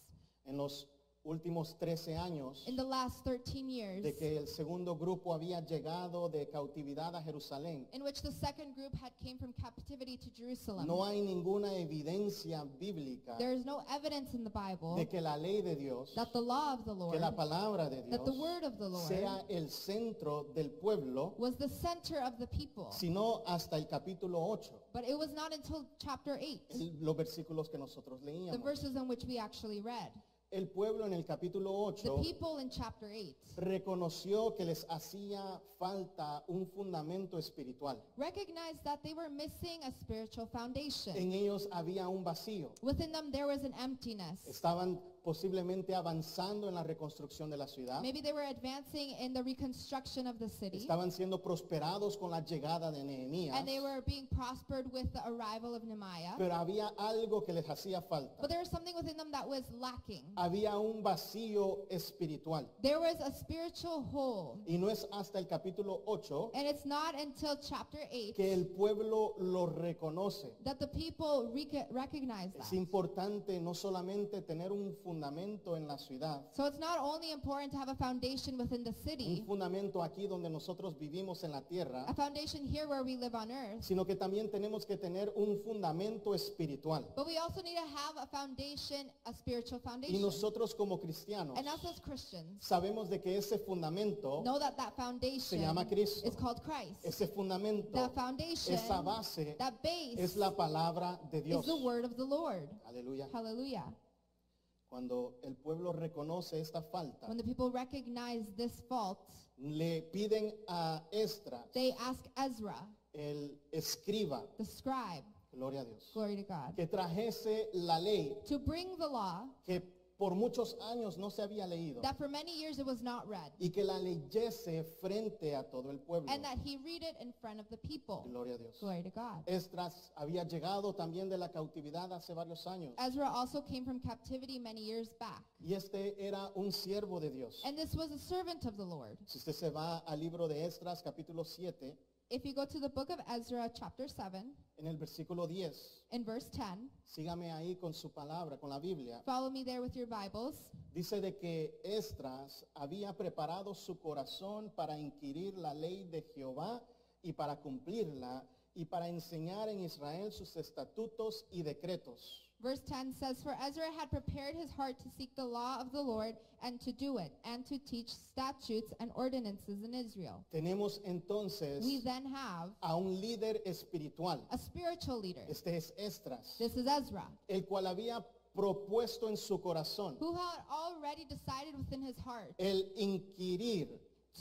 S2: En los últimos 13 años
S3: in the last 13 years,
S2: de que el segundo grupo había llegado de cautividad a Jerusalén,
S3: in which the second group had came from captivity to Jerusalem.
S2: no hay ninguna evidencia bíblica
S3: There is no evidence in the Bible
S2: de que la ley de Dios,
S3: that the law of the Lord,
S2: que la palabra de
S3: that the
S2: Dios
S3: word of the Lord
S2: sea el centro del pueblo,
S3: was the center of the people.
S2: sino hasta el capítulo 8,
S3: But it was not until chapter 8,
S2: los versículos que nosotros
S3: the
S2: leíamos.
S3: verses in which we actually read.
S2: El pueblo en el capítulo
S3: The
S2: 8
S3: people in chapter 8
S2: reconoció que les hacía falta un fundamento espiritual.
S3: recognized that they were missing a spiritual foundation.
S2: En ellos había un vacío.
S3: Within them there was an emptiness.
S2: Estaban posiblemente avanzando en la reconstrucción de la ciudad.
S3: Maybe they were advancing in the reconstruction of the city,
S2: Estaban siendo prosperados con la llegada de Nehemías.
S3: and they were being prospered with the arrival of Nehemiah.
S2: Pero había algo que les hacía falta.
S3: But there was something within them that was lacking.
S2: Había un vacío espiritual.
S3: There was a spiritual hole.
S2: Y no es hasta el capítulo 8
S3: And it's not until chapter 8
S2: que el pueblo lo reconoce.
S3: that the people recognize
S2: Es
S3: that.
S2: importante no solamente tener un fundamento en la ciudad,
S3: So it's not only important to have a foundation within the
S2: un
S3: city,
S2: fundamento aquí donde nosotros vivimos en la tierra,
S3: a foundation here where we live on earth,
S2: sino que también tenemos que tener un fundamento espiritual.
S3: but we also need to have a foundation, a spiritual
S2: Y
S3: foundation.
S2: nosotros como cristianos
S3: And us as Christians
S2: sabemos de que ese fundamento,
S3: know that that foundation
S2: Se llama Cristo.
S3: is called Christ.
S2: ese fundamento,
S3: That foundation,
S2: esa base
S3: that base
S2: es la palabra de
S3: is
S2: Dios.
S3: the word of the Lord.
S2: Aleluya.
S3: Hallelujah.
S2: Cuando el pueblo reconoce esta falta,
S3: When the people recognize this fault,
S2: le piden a Esdras,
S3: they ask Ezra,
S2: el escriba,
S3: the scribe,
S2: gloria a Dios,
S3: glory to God,
S2: que trajese la ley
S3: to bring the law
S2: que por muchos años no se había leído
S3: that for many years it was not read,
S2: y que la leyese frente a todo el pueblo.
S3: and that he read it in front of the people.
S2: Gloria a Dios.
S3: Glory to God.
S2: Esdras había llegado también de la cautividad hace varios años
S3: Ezra also came from captivity many years back,
S2: y este era un siervo de Dios.
S3: and this was a servant of the Lord.
S2: Si usted se va al libro de Esdras capítulo 7,
S3: If you go to the book of Ezra chapter 7,
S2: en el versículo 10,
S3: in verse 10,
S2: sígame ahí con su palabra, con la Biblia.
S3: follow me there with your Bibles.
S2: Dice de que Esdras había preparado su corazón para inquirir la ley de Jehová y para cumplirla y para enseñar en Israel sus estatutos y decretos.
S3: Verse 10 says, For Ezra had prepared his heart to seek the law of the Lord and to do it, and to teach statutes and ordinances in Israel.
S2: Tenemos entonces
S3: We then have
S2: a un líder espiritual.
S3: a spiritual leader.
S2: Este es Esdras,
S3: This is Ezra,
S2: el cual había propuesto en su corazón
S3: who had already decided within his heart
S2: el inquirir,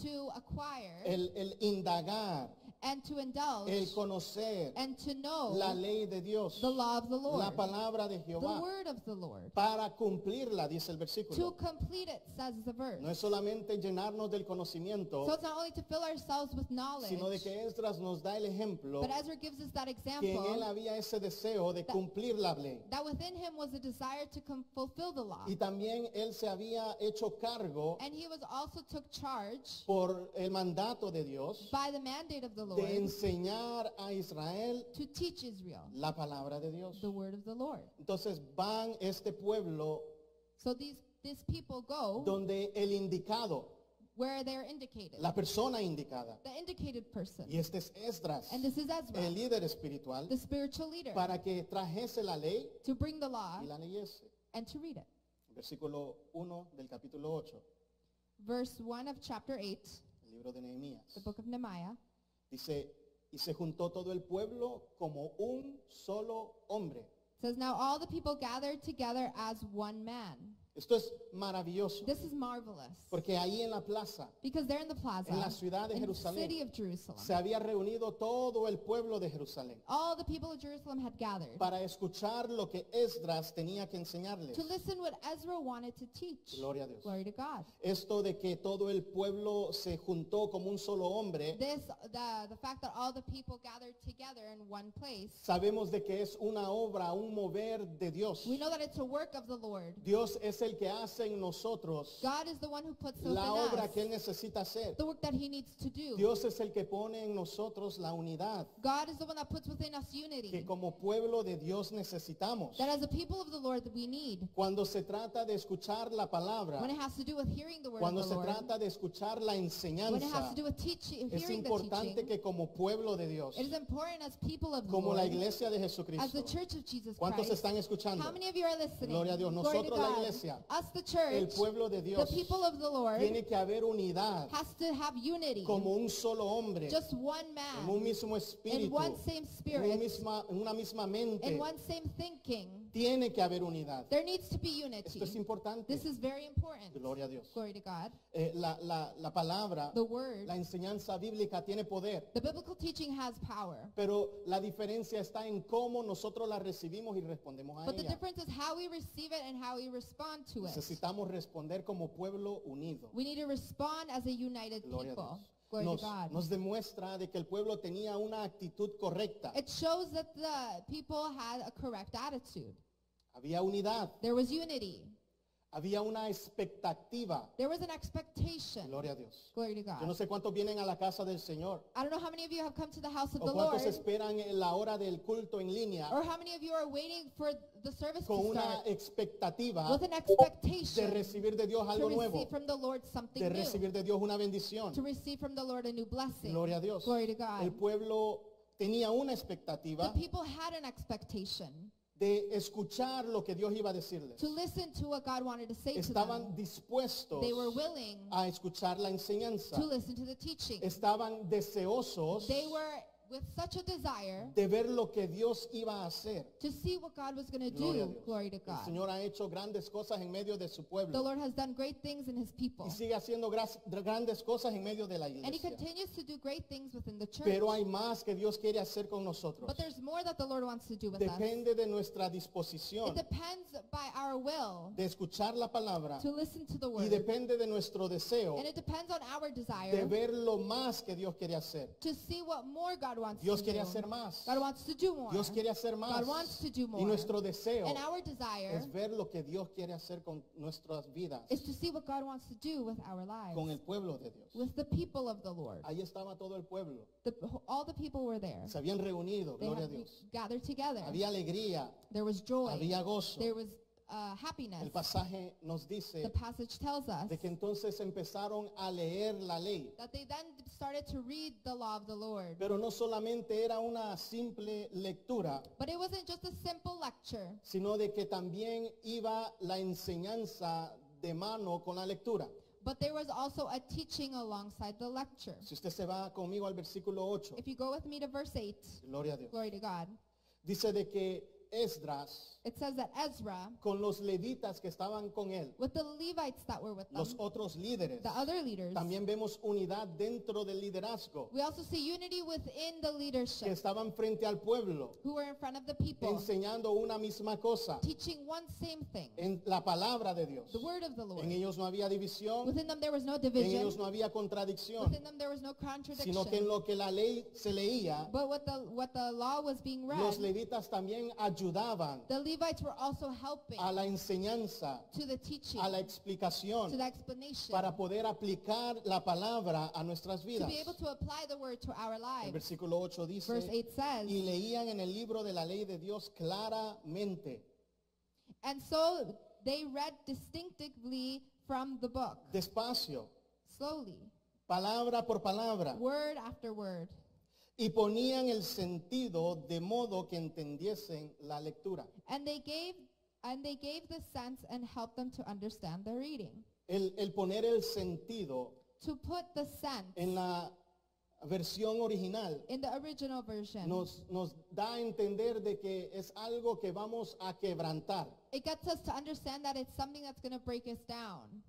S3: to acquire
S2: el indagar,
S3: and to
S2: el
S3: indulge
S2: conocer
S3: and to know
S2: la ley de Dios,
S3: the law of the
S2: la
S3: Lord,
S2: palabra de
S3: the
S2: Jehová,
S3: word of the Lord.
S2: para cumplirla, dice el
S3: To
S2: versículo.
S3: complete it, says the verse.
S2: No es solamente llenarnos del conocimiento,
S3: So it's not only to fill ourselves with knowledge,
S2: sino de que Esdras nos da el ejemplo
S3: but Ezra gives us that
S2: que en él
S3: example
S2: había ese deseo de cumplir la ley.
S3: that within him was a desire to fulfill the law.
S2: Y también él se había hecho cargo
S3: And he was also took charge
S2: por el mandato de Dios
S3: by the mandate of the
S2: de
S3: Lord
S2: enseñar a Israel
S3: to teach Israel
S2: la palabra de Dios.
S3: the word of the Lord.
S2: Entonces van este pueblo
S3: So these people go
S2: donde el indicado,
S3: where they're indicated,
S2: la persona indicada,
S3: the indicated person.
S2: y este es Esdras,
S3: And this is Ezra,
S2: el líder espiritual,
S3: the spiritual leader,
S2: para que trajese la ley
S3: to bring the law
S2: y la leyese.
S3: and to read it.
S2: Versículo 1 del capítulo 8,
S3: Verse 1 of chapter 8,
S2: el libro de Nehemías.
S3: the book of Nehemiah,
S2: Dice, y se juntó todo el pueblo como un solo hombre.
S3: says, Now all the people gathered together as one man.
S2: Esto es maravilloso,
S3: This is marvelous.
S2: porque ahí en la plaza,
S3: Because they're in the plaza,
S2: en la ciudad de
S3: in the
S2: Jerusalén,
S3: city of Jerusalem.
S2: se había reunido todo el pueblo de Jerusalén
S3: All the people of Jerusalem had gathered
S2: para escuchar lo que Esdras tenía que enseñarles.
S3: to listen what Ezra wanted to teach.
S2: Gloria a Dios.
S3: Glory to God.
S2: Esto de que todo el pueblo se juntó como un solo hombre,
S3: This, the fact that all the people gathered together in one place,
S2: sabemos de que es una obra, un mover de Dios.
S3: we know that it's a work of the Lord.
S2: Dios es el que hace en nosotros
S3: God is the one who puts those
S2: la
S3: in
S2: obra
S3: us,
S2: que Él necesita hacer.
S3: the work that he needs to do.
S2: Dios es el que pone en nosotros la unidad
S3: God is the one that puts within us unity,
S2: que como pueblo de Dios necesitamos.
S3: that as a people of the Lord that we need.
S2: Cuando se trata de escuchar la palabra,
S3: When it has to do with hearing the word
S2: cuando
S3: of
S2: se
S3: the Lord,
S2: trata de escuchar la
S3: when it has
S2: enseñanza,
S3: to do with teaching,
S2: es
S3: hearing the
S2: importante
S3: teaching,
S2: que como pueblo de Dios,
S3: it is important as people of the
S2: como la
S3: Lord,
S2: iglesia de
S3: as
S2: Jesucristo,
S3: the church of Jesus
S2: ¿cuántos
S3: Christ.
S2: están escuchando?
S3: How many of you are listening?
S2: Gloria a Dios.
S3: Glory to
S2: Nosotros, la
S3: God.
S2: iglesia,
S3: Us, the church,
S2: El pueblo de
S3: the
S2: Dios,
S3: people of the Lord,
S2: tiene que haber unidad
S3: has to have unity,
S2: como un solo hombre,
S3: just one
S2: en un
S3: man,
S2: mismo
S3: in
S2: espíritu,
S3: one same
S2: en
S3: spirit,
S2: una misma mente.
S3: in one same thinking.
S2: Tiene que haber unidad.
S3: There needs to be
S2: Esto es
S3: unity.
S2: importante.
S3: This is very important.
S2: Gloria a Dios.
S3: Glory to God.
S2: La palabra,
S3: The word,
S2: la enseñanza bíblica tiene poder,
S3: the biblical teaching has power.
S2: pero la diferencia está en cómo nosotros la recibimos y respondemos a
S3: But the
S2: ella.
S3: difference is how we receive it and how we respond to it.
S2: Necesitamos responder como pueblo unido.
S3: We need to respond as a united
S2: Gloria a
S3: people.
S2: Dios.
S3: Glory
S2: Nos,
S3: to God.
S2: nos demuestra de que el pueblo tenía una actitud correcta.
S3: It shows that the people had a correct attitude.
S2: Había unidad,
S3: There was unity.
S2: había una expectativa.
S3: There was an expectation.
S2: Gloria a Dios.
S3: Glory to
S2: Yo no
S3: God.
S2: sé cuántos vienen a la casa del Señor
S3: I don't know how many of you have come to the house of
S2: o
S3: the
S2: cuántos
S3: Lord,
S2: esperan en la hora del culto en línea
S3: or how many of you are waiting for the service
S2: con
S3: to
S2: una
S3: start
S2: expectativa
S3: with an
S2: de
S3: expectation
S2: recibir de Dios
S3: to
S2: algo nuevo,
S3: receive from the Lord something
S2: de
S3: new,
S2: recibir de Dios una bendición.
S3: to receive from the Lord a new blessing.
S2: Gloria a Dios.
S3: Glory to God.
S2: El pueblo tenía una
S3: The
S2: expectativa
S3: people had an expectation
S2: de escuchar lo que Dios iba a decirles.
S3: to listen to what God wanted to say to
S2: Estaban
S3: them.
S2: dispuestos
S3: They were willing
S2: a escuchar la enseñanza.
S3: to listen to the teaching.
S2: Estaban deseosos
S3: They were with such a desire
S2: de ver lo que Dios iba a hacer.
S3: to see what God was going to
S2: Gloria a
S3: do.
S2: Dios.
S3: Glory to
S2: El
S3: God.
S2: Señor ha hecho grandes cosas en medio de su
S3: The
S2: pueblo
S3: Lord has done great things in his people.
S2: y sigue haciendo grandes cosas en medio de la
S3: And he
S2: iglesia.
S3: continues to do great things within the church.
S2: Pero hay más que Dios quiere hacer con nosotros.
S3: But there's more that the Lord wants to do with us.
S2: Depende de nuestra disposición
S3: It depends by our will
S2: de escuchar la palabra
S3: to listen to the
S2: y
S3: word.
S2: depende de nuestro deseo
S3: And it depends on our
S2: de
S3: desire
S2: ver lo más que Dios quiere hacer.
S3: to see what more God wants
S2: Dios
S3: to
S2: quiere
S3: do.
S2: hacer más.
S3: God wants to do more.
S2: Dios quiere hacer más.
S3: God wants to do more.
S2: Y nuestro deseo
S3: And our desire
S2: es ver lo que Dios quiere hacer con nuestras vidas,
S3: is to see what God wants to do with our lives,
S2: con el pueblo de Dios.
S3: with the people of the Lord.
S2: Ahí estaba todo el pueblo.
S3: All the people were there.
S2: Se habían reunido,
S3: They
S2: gloria a
S3: had
S2: Dios.
S3: gathered together.
S2: Había alegría,
S3: There was joy.
S2: había gozo.
S3: There was happiness.
S2: El pasaje nos
S3: The
S2: dice
S3: passage tells us
S2: de que entonces empezaron a leer la ley.
S3: that they then started to read the law of the Lord.
S2: Pero no solamente era una simple lectura,
S3: But it wasn't just a simple lecture,
S2: sino de que también iba la enseñanza de mano con la lectura.
S3: but there was also a teaching alongside the lecture.
S2: Si usted se va conmigo al versículo 8,
S3: If you go with me to verse 8,
S2: gloria a Dios.
S3: glory to God,
S2: Dice de que Esdras
S3: it says that Ezra,
S2: con los levitas que estaban con él,
S3: with the Levites that were with them,
S2: los otros líderes,
S3: the other leaders,
S2: también vemos unidad dentro del liderazgo,
S3: we also see unity within the
S2: que
S3: leadership
S2: estaban frente al pueblo,
S3: who were in front of the people,
S2: enseñando una misma cosa,
S3: teaching one same thing,
S2: en la palabra de Dios.
S3: the word of the Lord.
S2: En ellos no había división,
S3: Within them there was no
S2: en
S3: division,
S2: ellos no había contradicción,
S3: within them there was no
S2: sino que en
S3: contradiction,
S2: lo que la ley se leía,
S3: but what the law was being
S2: los
S3: read,
S2: levitas también ayudaban
S3: the Levites were also helping
S2: a la enseñanza,
S3: to the teaching,
S2: a la
S3: to
S2: explicación,
S3: the explanation,
S2: para poder aplicar la palabra a nuestras
S3: to
S2: vidas.
S3: be able to apply the word to our
S2: El
S3: lives.
S2: versículo 8 dice,
S3: Verse 8 says,
S2: y leían en el libro de la ley de Dios claramente,
S3: and so they read distinctively from the book,
S2: despacio,
S3: slowly,
S2: palabra por palabra,
S3: word after word,
S2: y ponían el sentido de modo que entendiesen la lectura.
S3: and they gave the sense and helped them to understand the reading.
S2: El poner el sentido
S3: To put the sense
S2: en la versión original
S3: in the original version,
S2: nos da a entender de que es algo que vamos a quebrantar
S3: it gets us to understand that it's something that's going to break us down.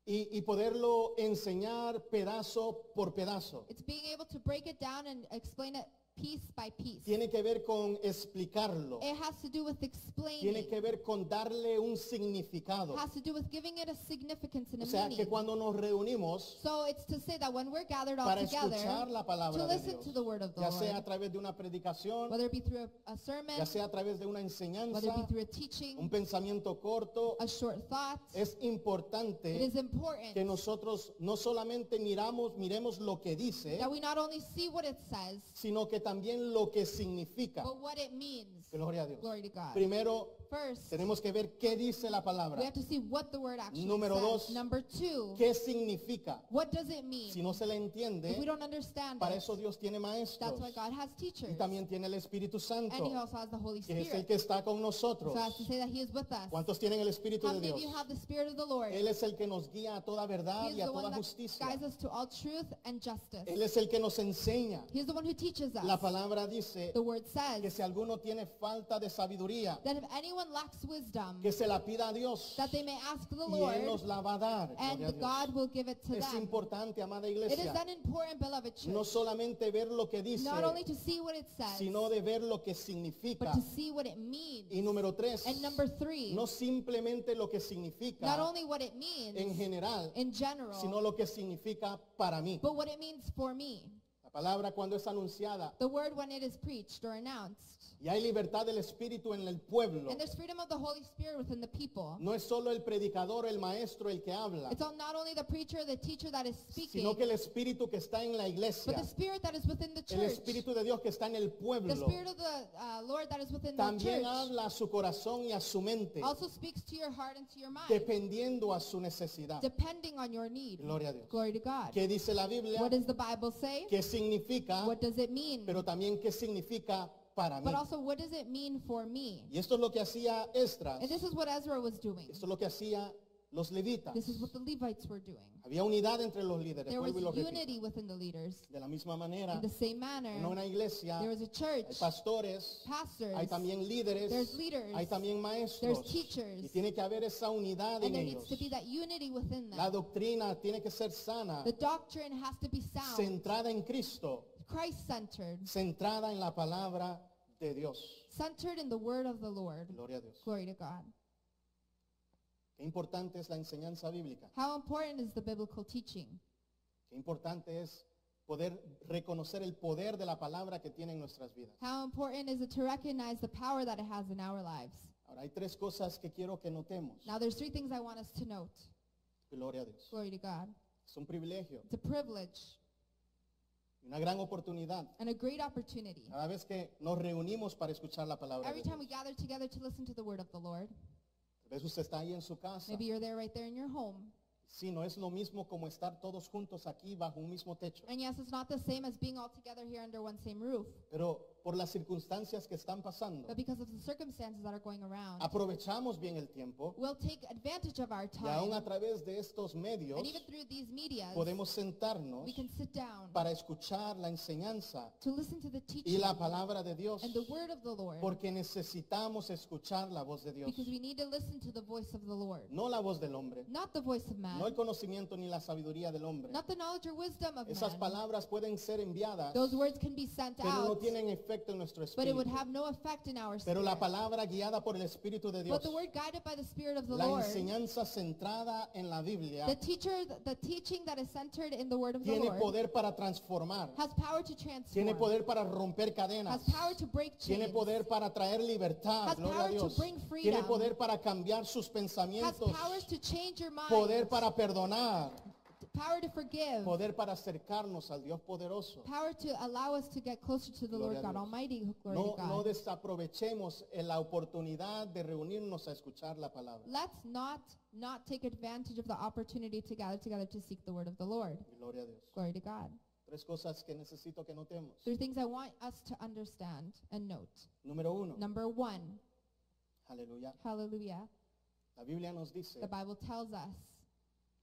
S2: y poderlo enseñar pedazo por pedazo.
S3: It's being able to break it down and explain it piece by piece.
S2: Tiene que ver con explicarlo.
S3: It has to do with
S2: Tiene
S3: explaining.
S2: que ver con darle un significado.
S3: It has to do with giving it a significance and
S2: O
S3: a
S2: sea, que
S3: meaning.
S2: cuando nos reunimos
S3: So it's to say that when we're gathered all
S2: para
S3: together
S2: escuchar la
S3: to
S2: palabra de
S3: listen
S2: Dios,
S3: to the word of the
S2: ya sea a
S3: Lord,
S2: través de una predicación,
S3: whether it be through a sermon,
S2: ya sea a través de una
S3: whether it
S2: enseñanza,
S3: be through a
S2: un
S3: teaching,
S2: pensamiento corto,
S3: a short thought,
S2: es
S3: it
S2: importante
S3: is important
S2: que nosotros no solamente miremos lo que dice,
S3: that we not only see what it says,
S2: sino que también lo que significa.
S3: but what it means.
S2: Gloria a Dios.
S3: Glory to God.
S2: Primero,
S3: First,
S2: tenemos que ver qué dice la
S3: we
S2: palabra.
S3: have to see what the word actually
S2: Número
S3: says.
S2: dos,
S3: Number two,
S2: ¿Qué significa?
S3: what does it mean?
S2: Si no se le
S3: If we
S2: entiende,
S3: don't understand
S2: para
S3: it,
S2: eso Dios tiene
S3: that's
S2: maestros.
S3: why God has teachers.
S2: Y también tiene el Espíritu
S3: And He
S2: Santo,
S3: also has the Holy
S2: que es el
S3: Spirit.
S2: que está con nosotros.
S3: So as to say that He is with us.
S2: ¿Cuántos tienen el Espíritu
S3: How
S2: de
S3: many of
S2: Dios?
S3: you have the Spirit of the Lord?
S2: Él es el que nos guía a toda verdad
S3: He is
S2: y a
S3: the one
S2: toda
S3: that
S2: justicia.
S3: guides us to all truth and justice.
S2: Él es el que nos enseña.
S3: He is the one who teaches us.
S2: La palabra dice
S3: The word
S2: que
S3: says
S2: si alguno tiene falta de sabiduría,
S3: that if anyone lacks wisdom,
S2: que se la pida a Dios
S3: that they may ask the
S2: y Él nos
S3: Lord,
S2: la va a dar. Gloria a
S3: and
S2: Dios.
S3: God will give it to
S2: Es
S3: them.
S2: importante, amada
S3: It is
S2: iglesia,
S3: then important, beloved
S2: no
S3: church,
S2: solamente ver lo que dice,
S3: not only to see what it says,
S2: sino de ver lo que
S3: but
S2: significa.
S3: to see what it means.
S2: Y número tres,
S3: And number three,
S2: no simplemente lo que
S3: not
S2: significa
S3: only what it means
S2: en general,
S3: in general,
S2: sino lo que significa para mí.
S3: but what it means for me.
S2: La palabra cuando es anunciada
S3: The word when it is preached or announced.
S2: y hay libertad del Espíritu en el pueblo,
S3: And there's freedom of the Holy Spirit within the people.
S2: no es solo el predicador, el maestro el que habla,
S3: It's not only the preacher, the teacher that is speaking,
S2: sino que el Espíritu que está en la
S3: but
S2: iglesia,
S3: the Spirit that is within the
S2: el
S3: church.
S2: Espíritu de Dios que está en el
S3: The
S2: pueblo,
S3: Spirit of the Lord that is within the
S2: también
S3: church
S2: habla a su corazón y a su mente,
S3: also speaks to your heart and to your mind,
S2: dependiendo a su necesidad.
S3: depending on your need.
S2: Gloria a Dios.
S3: Glory to God.
S2: ¿Qué dice la Biblia?
S3: What does the Bible say?
S2: ¿Qué significa?
S3: What does it mean?
S2: Pero también qué significa para mí.
S3: But also, what does it mean for me?
S2: Y esto es lo que hacía Esdras.
S3: And this is what Ezra was doing.
S2: Esto es lo que hacía los levitas.
S3: This is what the Levites were doing.
S2: Había unidad entre los líderes.
S3: There was
S2: Vuelvo y lo repito.
S3: unity within the leaders.
S2: De la misma manera,
S3: In the same
S2: en
S3: manner,
S2: una iglesia
S3: there was a
S2: hay
S3: church,
S2: pastores,
S3: pastors,
S2: hay también líderes,
S3: there's leaders,
S2: hay también maestros.
S3: there's teachers,
S2: Y tiene que haber esa unidad en
S3: and there
S2: ellos.
S3: needs to be that unity within
S2: La
S3: them.
S2: doctrina tiene que ser sana,
S3: The doctrine has to be sound,
S2: centrada en Cristo,
S3: Christ-centered,
S2: centrada en la palabra de Dios.
S3: centered in the word of the Lord.
S2: Gloria a Dios.
S3: Glory to God.
S2: Qué importante es la enseñanza bíblica.
S3: How important is the biblical teaching?
S2: Qué importante es poder reconocer el poder de la palabra que tiene en nuestras vidas.
S3: How important is it to recognize the power that it has in our lives?
S2: Ahora hay tres cosas que quiero que notemos.
S3: Now there's three things I want us to note.
S2: Gloria a Dios.
S3: Glory to God.
S2: Es un privilegio
S3: It's a privilege
S2: y una gran oportunidad.
S3: and a great opportunity.
S2: Cada vez que nos reunimos para escuchar la palabra de
S3: Every time we
S2: Dios.
S3: gather together to listen to the word of the Lord,
S2: Tal vez usted está ahí en su casa.
S3: maybe you're there right there in your home.
S2: Sí, no es lo mismo como estar todos juntos aquí bajo un mismo techo.
S3: And yes, it's not the same as being all together here under one same roof.
S2: Pero por las circunstancias que están pasando,
S3: But because of the circumstances that are going around,
S2: aprovechamos bien el tiempo
S3: we'll take advantage of our
S2: y aún a
S3: time.
S2: través de estos medios
S3: And even through these medias,
S2: podemos sentarnos
S3: we can sit down
S2: para escuchar la enseñanza
S3: to listen to the
S2: y
S3: teaching
S2: la palabra de Dios,
S3: and the word of the Lord.
S2: porque necesitamos escuchar la voz de Dios,
S3: Because we need to listen to the voice of the Lord.
S2: no la voz del hombre,
S3: Not the voice of
S2: no el
S3: man,
S2: conocimiento ni la sabiduría del hombre.
S3: not the knowledge or wisdom of
S2: Esas
S3: man.
S2: palabras pueden ser enviadas,
S3: Those words can be sent
S2: pero no
S3: out,
S2: tienen efecto en nuestro
S3: but it would
S2: espíritu.
S3: have no effect in our
S2: Pero la
S3: spirit.
S2: palabra guiada por el Espíritu de Dios,
S3: But the word guided by the Spirit of the
S2: la
S3: Lord,
S2: enseñanza centrada en la Biblia,
S3: the teaching that is centered in the word of the
S2: tiene
S3: Lord,
S2: poder para transformar,
S3: has power to
S2: tiene
S3: transform,
S2: poder para romper cadenas,
S3: has power to break
S2: tiene
S3: chains,
S2: poder para traer libertad,
S3: has
S2: gloria a
S3: power to
S2: Dios,
S3: bring freedom,
S2: tiene poder para cambiar sus
S3: has
S2: pensamientos,
S3: powers to change your mind,
S2: poder para perdonar,
S3: power to forgive,
S2: poder para acercarnos al Dios poderoso.
S3: power to allow us to get closer to the
S2: Gloria
S3: Lord
S2: a
S3: God
S2: Dios.
S3: Almighty. Glory
S2: No,
S3: to
S2: no
S3: God.
S2: desaprovechemos la oportunidad de reunirnos a escuchar la palabra.
S3: Let's not take advantage of the opportunity to gather together to seek the word of the Lord.
S2: Gloria a Dios.
S3: Glory to God.
S2: Tres cosas que necesito que notemos.
S3: There are things I want us to understand and note.
S2: Número uno,
S3: Number one,
S2: aleluya.
S3: hallelujah,
S2: La Biblia nos dice,
S3: the Bible tells us.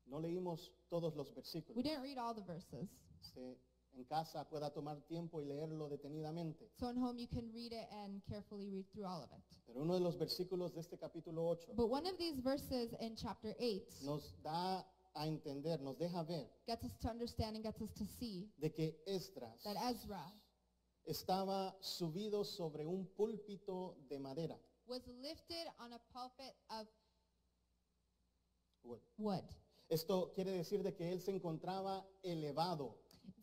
S2: no leímos todos los
S3: We
S2: versículos.
S3: didn't read all the verses.
S2: Usted en casa pueda tomar tiempo y leerlo detenidamente.
S3: So in home you can read it and carefully read through all of it.
S2: Pero uno de los versículos de este capítulo 8
S3: But one of these verses in chapter 8
S2: nos da a entender, nos deja ver
S3: gets us to understand and gets us to see
S2: de que Esdras
S3: that Ezra
S2: estaba subido sobre un púlpito de madera.
S3: was lifted on a pulpit of
S2: Wood.
S3: wood.
S2: Esto quiere decir de que él se encontraba elevado.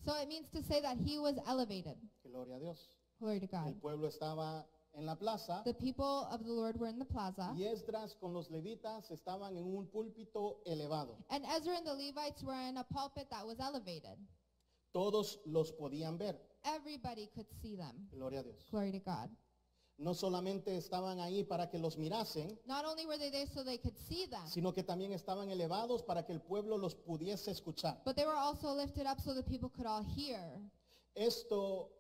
S3: So it means to say that he was elevated.
S2: Gloria a Dios.
S3: Glory to
S2: El
S3: God.
S2: pueblo estaba en la plaza
S3: The people of the Lord were in the plaza,
S2: y Esdras con los levitas estaban en un púlpito elevado.
S3: and Ezra and the Levites were in a pulpit that was elevated.
S2: Todos los podían ver.
S3: Everybody could see them.
S2: Gloria a Dios.
S3: Glory to God.
S2: No solamente estaban ahí para que los mirasen,
S3: Not only were they there so they could see them,
S2: sino que también estaban elevados para que el pueblo los pudiese escuchar.
S3: but they were also lifted up so the people could all hear.
S2: Esto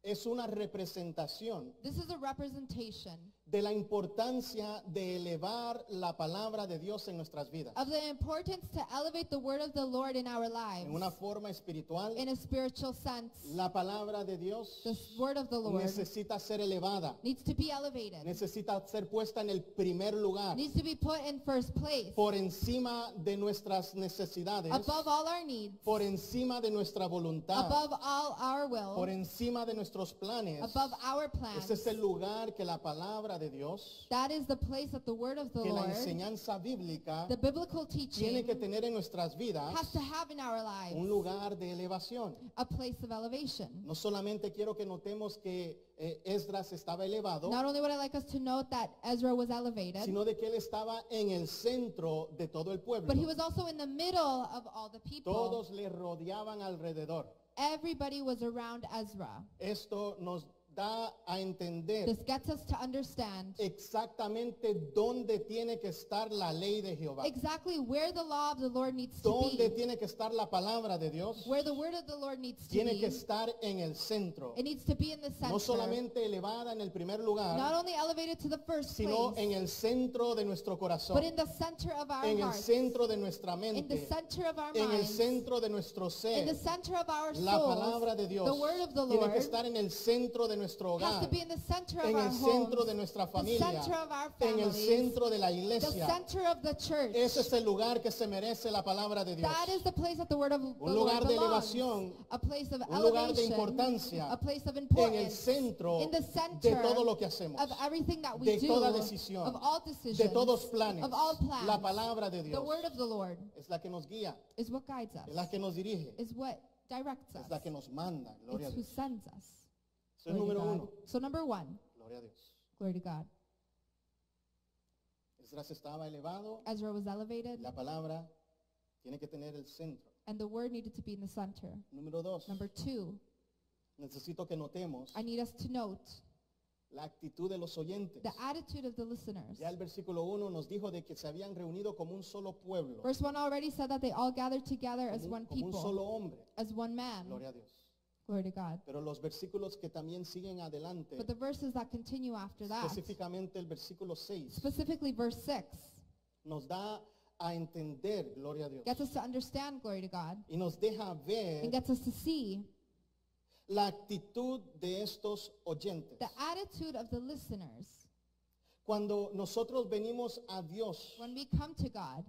S2: es una representación
S3: This is a representation
S2: de la importancia de elevar la palabra de Dios en nuestras vidas.
S3: of the importance to elevate the word of the Lord in our lives.
S2: En una forma espiritual,
S3: In a spiritual sense,
S2: la palabra de Dios
S3: the word of the Lord
S2: necesita ser elevada,
S3: needs to be elevated,
S2: necesita ser puesta en el primer lugar,
S3: needs to be put in first place,
S2: por encima de nuestras necesidades,
S3: above all our needs,
S2: por encima de nuestra voluntad,
S3: above all our will,
S2: por encima de nuestros planes.
S3: above our plans.
S2: Ese es el lugar que la palabra de Dios,
S3: That is the place that the word of the
S2: que la
S3: Lord,
S2: enseñanza bíblica
S3: the biblical
S2: tiene
S3: teaching,
S2: que tener en nuestras vidas,
S3: has to have in our lives,
S2: un lugar de elevación.
S3: a place of elevation.
S2: No solamente quiero que notemos que Esdras estaba elevado,
S3: Not only would I like us to note that Ezra was elevated,
S2: sino de que él estaba en el centro de todo el pueblo.
S3: but he was also in the middle of all the people.
S2: Todos le rodeaban alrededor.
S3: Everybody was around Ezra.
S2: Esto nos da a entender
S3: This gets us to understand
S2: exactamente dónde tiene que estar la ley de Jehová.
S3: exactly where the law of the Lord needs to
S2: Dónde
S3: be,
S2: tiene que estar la palabra de Dios.
S3: where the word of the Lord needs to
S2: Tiene que
S3: be.
S2: estar en el centro.
S3: It needs to be in the
S2: No
S3: center,
S2: solamente elevada en el primer
S3: not
S2: lugar,
S3: only elevated to the first
S2: sino
S3: place,
S2: en el centro de nuestro corazón,
S3: but in the center of our
S2: en el
S3: hearts,
S2: centro de nuestra
S3: in the
S2: mente,
S3: center of our
S2: en el
S3: minds,
S2: centro de nuestro
S3: in the
S2: ser.
S3: center of our
S2: La
S3: souls.
S2: palabra de Dios
S3: The word of the
S2: tiene
S3: Lord
S2: que estar en el centro de nuestro
S3: has to
S2: hogar,
S3: be in the center of
S2: en
S3: our
S2: el centro
S3: homes,
S2: de nuestra
S3: the
S2: familia,
S3: center of our
S2: en el
S3: families,
S2: centro de la
S3: the
S2: iglesia.
S3: center of the church.
S2: Ese es el lugar que se merece la palabra de Dios.
S3: That is the place that the word of the
S2: Un
S3: Lord
S2: lugar de
S3: belongs.
S2: elevación,
S3: A place of
S2: un lugar de
S3: elevation,
S2: importancia
S3: a place of
S2: en el
S3: importance,
S2: centro
S3: in the
S2: de
S3: center
S2: todo lo que hacemos,
S3: of everything that we
S2: de
S3: do,
S2: toda decisión,
S3: of all decisions,
S2: de todos planes.
S3: of all plans.
S2: La palabra de
S3: The
S2: Dios
S3: word of the Lord
S2: es la que nos guía,
S3: is what guides us,
S2: es la que nos dirige,
S3: is what directs
S2: es
S3: us,
S2: la que nos manda. Gloria a
S3: it's who
S2: Dios.
S3: sends us.
S2: Eso es
S3: Glory to
S2: número
S3: God.
S2: uno.
S3: So number one,
S2: Gloria a Dios.
S3: glory to God.
S2: Esdras estaba elevado.
S3: Ezra was elevated,
S2: La palabra tiene que tener el centro.
S3: and the word needed to be in the center.
S2: Número dos.
S3: Number two,
S2: Necesito que notemos
S3: I need us to note
S2: la actitud de los oyentes.
S3: the attitude of the listeners.
S2: Ya el versículo 1 nos dijo de que se habían reunido como un solo pueblo,
S3: Verse 1 already said that they all gathered together as one
S2: como un
S3: people,
S2: solo hombre.
S3: as one man.
S2: Gloria a Dios.
S3: Glory to God.
S2: Pero los versículos que también siguen adelante,
S3: But the verses that continue after that,
S2: específicamente el versículo 6,
S3: specifically verse 6,
S2: nos da a entender, gloria a Dios,
S3: gets us to understand, glory to God,
S2: y nos deja ver
S3: and gets us to see
S2: la actitud de estos oyentes.
S3: the attitude of the listeners.
S2: Cuando nosotros venimos a Dios
S3: When we come to God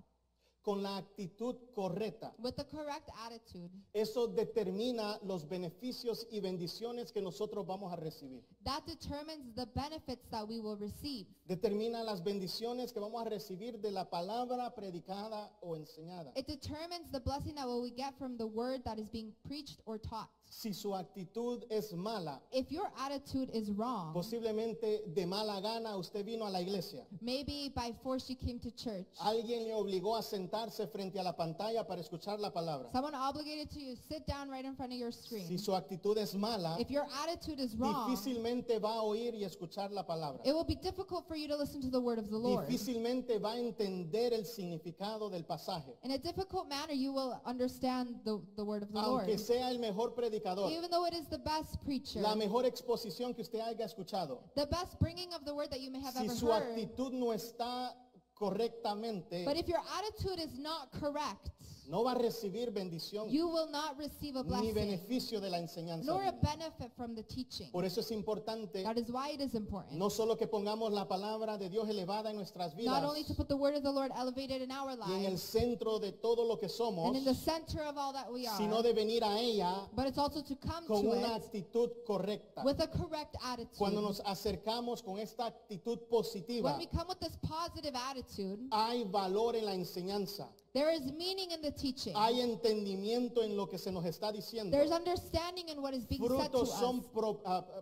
S2: con la actitud correcta,
S3: with the correct attitude,
S2: eso determina los beneficios y bendiciones que nosotros vamos a recibir.
S3: that determines the benefits that we will receive.
S2: Determina las bendiciones que vamos a recibir de la palabra predicada o enseñada.
S3: It determines the blessing that we get from the word that is being preached or taught.
S2: Si su actitud es mala,
S3: If your attitude is wrong,
S2: posiblemente de mala gana usted vino a la iglesia.
S3: maybe by force you came to church.
S2: Alguien le obligó a sentarse frente a la pantalla para escuchar la palabra.
S3: Someone obligated to sit down right in front of your screen.
S2: Si su actitud es mala,
S3: If your attitude is wrong,
S2: difícilmente va a oír y escuchar la palabra.
S3: it will be difficult for you to listen to the word of the Lord.
S2: Difícilmente va a entender el significado del pasaje.
S3: In a difficult manner, you will understand the word of the Lord.
S2: Aunque sea el mejor predicador,
S3: Even though it is the best preacher,
S2: la mejor exposición que usted haya escuchado,
S3: the best bringing of the word that you may have
S2: si
S3: ever
S2: su
S3: heard,
S2: actitud no está correctamente,
S3: But if your attitude is not correct,
S2: no va a recibir bendición
S3: you will not receive a
S2: ni
S3: blessing
S2: beneficio de la enseñanza
S3: nor a
S2: bíblica.
S3: benefit from the teaching.
S2: Por eso es importante
S3: That is why it is important.
S2: no solo que pongamos la palabra de Dios elevada en nuestras vidas
S3: Not only to put the word of the Lord elevated in our
S2: y en el
S3: lives
S2: centro de todo lo que somos,
S3: and in the center of all that we
S2: sino
S3: are,
S2: de venir a ella
S3: but it's also to come
S2: con
S3: to
S2: una
S3: it
S2: actitud correcta.
S3: with a correct attitude.
S2: Cuando nos acercamos con esta actitud positiva,
S3: When we come with this positive attitude,
S2: hay valor en la enseñanza,
S3: there is meaning in the teaching.
S2: hay entendimiento en lo que se nos está diciendo.
S3: There's understanding in what is being said to
S2: Frutos
S3: us.
S2: son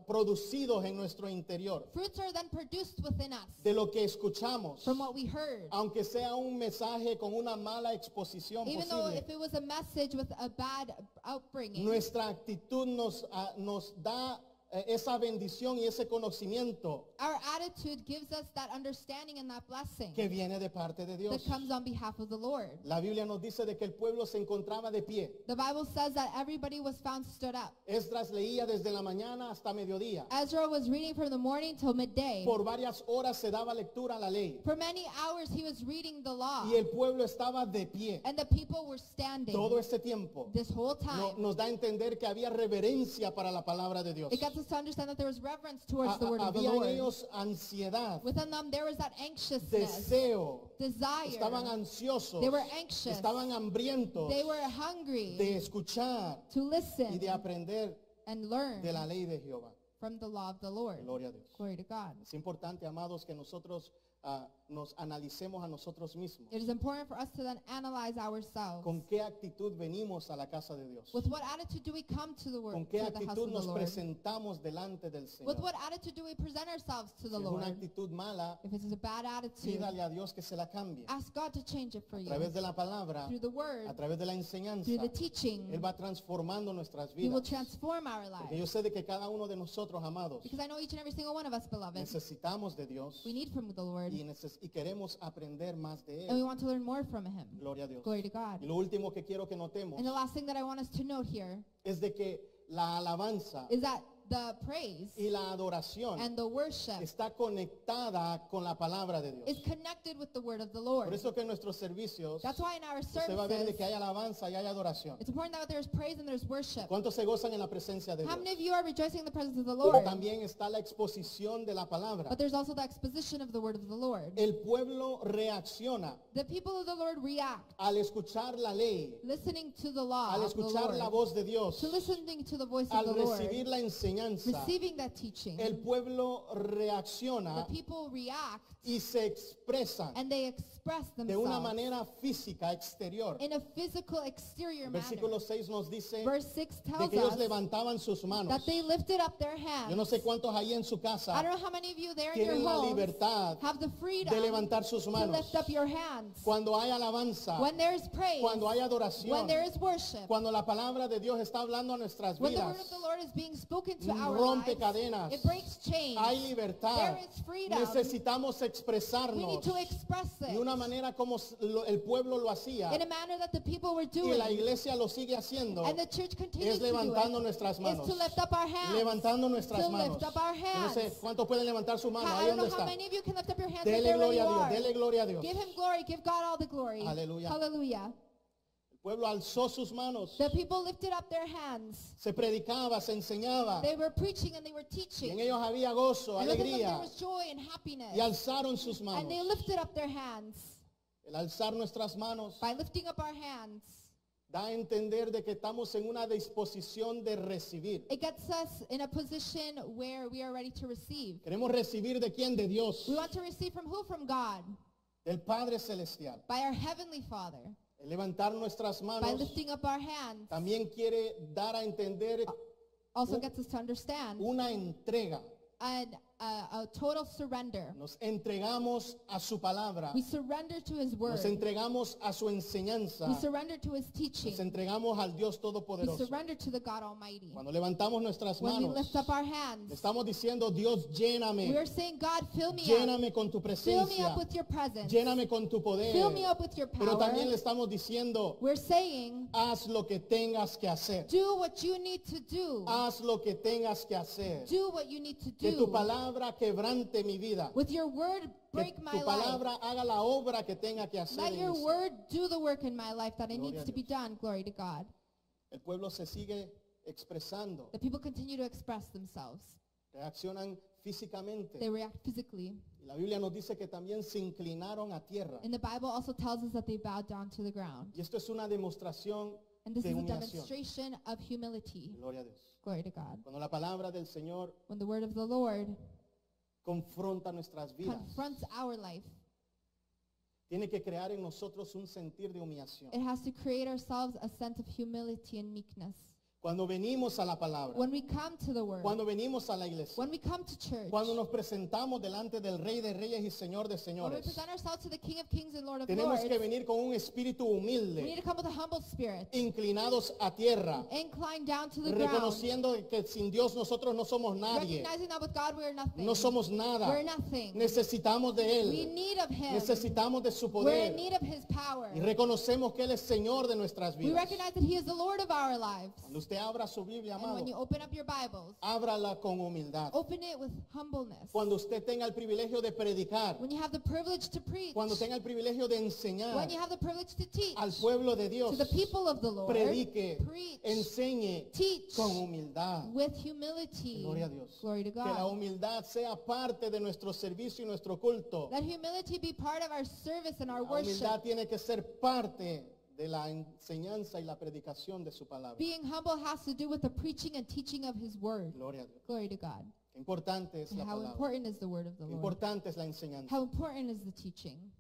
S2: producidos en nuestro interior
S3: Fruits are then produced within us
S2: de lo que escuchamos,
S3: from what we heard.
S2: aunque sea un mensaje con una mala exposición
S3: Even though
S2: posible.
S3: if it was a message with a bad upbringing,
S2: Nuestra actitud nos da esa bendición y ese conocimiento
S3: our attitude gives us that understanding and that blessing
S2: que viene de parte de Dios.
S3: that comes on behalf of the Lord.
S2: La Biblia nos dice de que el pueblo se encontraba de pie.
S3: The Bible says that everybody was found stood up.
S2: Esdras leía desde la mañana hasta mediodía.
S3: Ezra was reading from the morning till midday.
S2: Por varias horas se daba lectura a la ley.
S3: For many hours he was reading the law.
S2: Y el pueblo estaba de pie.
S3: And the people were standing
S2: Todo este tiempo
S3: this whole time.
S2: nos da a entender que había reverencia para la palabra de Dios.
S3: It gets us to understand that there was reverence towards the word of the
S2: Había en
S3: Lord.
S2: ellos ansiedad,
S3: Within them there was that anxiousness,
S2: deseo.
S3: desire.
S2: Estaban ansiosos.
S3: They were anxious.
S2: Estaban hambrientos
S3: They were hungry
S2: de escuchar
S3: to
S2: y
S3: listen
S2: de aprender
S3: and learn
S2: de la ley de Jehová.
S3: from the law of the Lord.
S2: Gloria a Dios.
S3: Glory to God.
S2: Es importante, amados, que nosotros nos analicemos a nosotros mismos.
S3: It is important for us to then analyze ourselves.
S2: ¿Con qué actitud venimos a la casa de Dios?
S3: With what attitude do we come to the word,
S2: ¿Con qué
S3: to the house
S2: actitud
S3: of the
S2: nos
S3: Lord?
S2: presentamos delante del Señor?
S3: With what attitude do we present ourselves to
S2: Si
S3: the
S2: es una
S3: Lord?
S2: actitud mala,
S3: If it is a bad attitude,
S2: pídale a Dios que se la cambie.
S3: ask God to change it for
S2: A
S3: you.
S2: través de la palabra,
S3: Through the word,
S2: a través de la enseñanza,
S3: through the teaching,
S2: Él va transformando nuestras
S3: He will
S2: vidas.
S3: transform our
S2: Porque yo
S3: lives.
S2: sé de que cada uno de nosotros, amados,
S3: Because I know each and every single one of us, beloved,
S2: necesitamos de Dios
S3: we need from the Lord,
S2: y queremos aprender más de
S3: and we
S2: Él.
S3: want to learn more from Him.
S2: Gloria a Dios.
S3: Glory to God.
S2: Y lo último que quiero que notemos
S3: And the last thing that I want us to note here
S2: es de que la alabanza
S3: is that the praise
S2: y la adoración
S3: and the worship
S2: está conectada con la palabra de Dios.
S3: is connected with the word of the
S2: Por
S3: Lord.
S2: eso que en nuestros servicios
S3: That's why in our
S2: usted va a ver de
S3: services,
S2: que hay alabanza y hay adoración.
S3: it's important that there's praise and there's worship.
S2: ¿Cuántos se gozan en la presencia de
S3: How
S2: Dios?
S3: many of you are rejoicing in the presence of the
S2: Pero
S3: Lord?
S2: también está la exposición de la palabra.
S3: But there's also the exposition of the word of the Lord.
S2: El pueblo reacciona
S3: The people of the Lord react,
S2: al escuchar la ley,
S3: listening to the law
S2: al
S3: of the
S2: escuchar la
S3: Lord,
S2: voz de Dios,
S3: to listening to the voice of
S2: al
S3: the Lord,
S2: recibir la enseñanza.
S3: receiving that teaching.
S2: El pueblo
S3: The
S2: reacciona
S3: people react
S2: y se expresan
S3: and they express
S2: de una
S3: themselves
S2: manera física exterior.
S3: in a physical exterior
S2: El
S3: manner.
S2: versículo 6 nos dice
S3: Verse 6
S2: de
S3: tells
S2: que ellos
S3: us
S2: levantaban sus manos.
S3: that they lifted up their hands.
S2: Yo no sé cuántos ahí en su
S3: I
S2: casa
S3: don't know how many of you there in your
S2: tienen la
S3: homes
S2: libertad
S3: have the freedom
S2: de levantar sus
S3: to
S2: manos.
S3: lift up your hands.
S2: Cuando hay alabanza,
S3: When there is praise,
S2: cuando hay adoración,
S3: when there is worship,
S2: cuando la palabra de Dios está hablando a nuestras
S3: when the word
S2: vidas,
S3: of the Lord is being spoken to our
S2: rompe
S3: lives,
S2: cadenas,
S3: it breaks chains.
S2: hay libertad.
S3: There is freedom.
S2: Necesitamos
S3: We
S2: expresarnos
S3: need to express
S2: de
S3: it
S2: una manera como el pueblo lo hacía
S3: in a manner that the people were
S2: y
S3: doing.
S2: la iglesia lo sigue haciendo.
S3: And the church continues
S2: Es
S3: to do
S2: levantando
S3: it.
S2: nuestras
S3: Is
S2: manos.
S3: to lift up our hands.
S2: Levantando nuestras
S3: To
S2: manos.
S3: lift up our
S2: Yo no sé
S3: hands.
S2: cuántos pueden levantar su mano.
S3: I
S2: Ahí
S3: don't
S2: donde
S3: know how
S2: está.
S3: many of you can lift up your hands right
S2: Dele
S3: there where you
S2: gloria a Dios.
S3: are.
S2: Dele gloria a Dios.
S3: Give Him glory. Give God all the glory.
S2: Aleluya.
S3: Hallelujah.
S2: El pueblo alzó sus manos.
S3: The people lifted up their hands.
S2: Se predicaba, se enseñaba.
S3: They were preaching and they were
S2: Y en
S3: teaching.
S2: ellos había gozo,
S3: And within them there
S2: alegría.
S3: was joy and happiness.
S2: Y alzaron sus
S3: And they
S2: manos.
S3: lifted up their hands.
S2: El alzar nuestras manos
S3: By lifting up our hands,
S2: da a entender de que estamos en una disposición de recibir.
S3: it gets us in a position where we are ready to receive.
S2: Queremos recibir de quién? De Dios,
S3: We want to receive from who? From God.
S2: del Padre Celestial.
S3: By our Heavenly Father.
S2: El levantar nuestras
S3: By
S2: manos
S3: lifting up our hands.
S2: también quiere dar a entender
S3: Also gets us to understand
S2: una entrega.
S3: and a total surrender.
S2: Nos entregamos a su palabra.
S3: We surrender to His word.
S2: Nos entregamos a su enseñanza.
S3: We surrender to His teaching.
S2: Nos entregamos al Dios
S3: We
S2: Todopoderoso.
S3: surrender to the God Almighty.
S2: Cuando levantamos nuestras
S3: When we
S2: manos,
S3: lift up our
S2: le
S3: hands,
S2: estamos diciendo, Dios,
S3: we
S2: lléname.
S3: are saying, God, fill me up.
S2: Lléname con tu
S3: Fill me
S2: presencia.
S3: up with your presence.
S2: Lléname con tu poder.
S3: Fill me up with your
S2: Pero
S3: power.
S2: también le estamos diciendo,
S3: We're saying,
S2: haz lo que tengas que hacer.
S3: do what you need to do.
S2: Haz lo que tengas que hacer.
S3: Do what you need to
S2: Que tu
S3: do.
S2: palabra palabra quebrante mi vida.
S3: With your word,
S2: Que
S3: break my
S2: tu
S3: life.
S2: palabra haga la obra que tenga que hacer.
S3: Let
S2: en
S3: your
S2: mí.
S3: word do the work in my life that it
S2: Gloria
S3: needs
S2: a
S3: to be
S2: Dios.
S3: done. Glory to God.
S2: El pueblo se sigue expresando.
S3: The people continue to express themselves.
S2: Reaccionan físicamente.
S3: They react physically.
S2: Y la Biblia nos dice que también se inclinaron a tierra.
S3: And the Bible also tells us that they bowed down to the ground.
S2: Y esto es una demostración
S3: And this
S2: de
S3: is a
S2: humillación.
S3: demonstration of humility.
S2: Gloria a Dios.
S3: Glory to God.
S2: Cuando la palabra del Señor
S3: When the word of the Lord
S2: confronta nuestras vidas,
S3: confronts our life,
S2: tiene que crear en nosotros un sentir de humillación.
S3: it has to create ourselves a sense of humility and meekness.
S2: Cuando venimos a la palabra,
S3: When we come to the word,
S2: cuando venimos a la iglesia,
S3: when we come to church,
S2: cuando nos presentamos delante del Rey de Reyes y Señor de
S3: when we
S2: Señores,
S3: present ourselves to the King of Kings and Lord of
S2: tenemos
S3: Lords,
S2: que venir con un espíritu
S3: we need
S2: humilde,
S3: to come with a humble spirit,
S2: inclinados a tierra,
S3: incline down to the ground,
S2: reconociendo que sin Dios nosotros no somos nadie,
S3: recognizing that with God we are nothing.
S2: no somos nada,
S3: We're nothing.
S2: necesitamos de
S3: We
S2: Él,
S3: need of Him.
S2: necesitamos de su
S3: We're in
S2: poder
S3: need of His power.
S2: y reconocemos que Él es Señor de nuestras
S3: We
S2: vidas.
S3: recognize that He is the Lord of our lives.
S2: Cuando usted abra su Biblia,
S3: And when you
S2: amado,
S3: open up your Bibles,
S2: ábrala con humildad.
S3: open it with humbleness.
S2: Cuando usted tenga el privilegio de predicar,
S3: When you have the privilege to preach,
S2: cuando tenga el privilegio de enseñar
S3: when you have the privilege to teach
S2: al pueblo de Dios,
S3: to the people of the Lord,
S2: predique,
S3: preach,
S2: enseñe
S3: teach
S2: con humildad.
S3: with humility.
S2: Gloria a Dios.
S3: Glory to
S2: Que la
S3: God.
S2: humildad sea parte de nuestro servicio y nuestro culto.
S3: Let humility be part of our service and our
S2: La
S3: worship.
S2: humildad tiene que ser parte de la enseñanza y la predicación de su palabra.
S3: Being humble has to do with the preaching and teaching of His word.
S2: Gloria a Dios.
S3: Glory to God.
S2: Qué importante es
S3: And
S2: la
S3: how
S2: palabra.
S3: important is the word of the
S2: Qué
S3: Lord?
S2: importante es la enseñanza.
S3: How important is the teaching?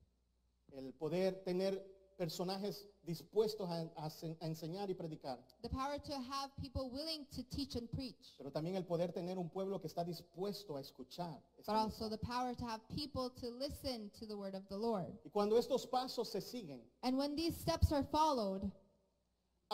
S2: El poder tener personajes dispuestos a enseñar y predicar.
S3: The power to have people willing to teach and preach.
S2: Pero también el poder tener un pueblo que está dispuesto a escuchar. esta
S3: But also
S2: mensaje.
S3: the power to have people to listen to the word of the Lord.
S2: Y cuando estos pasos se siguen,
S3: And when these steps are followed,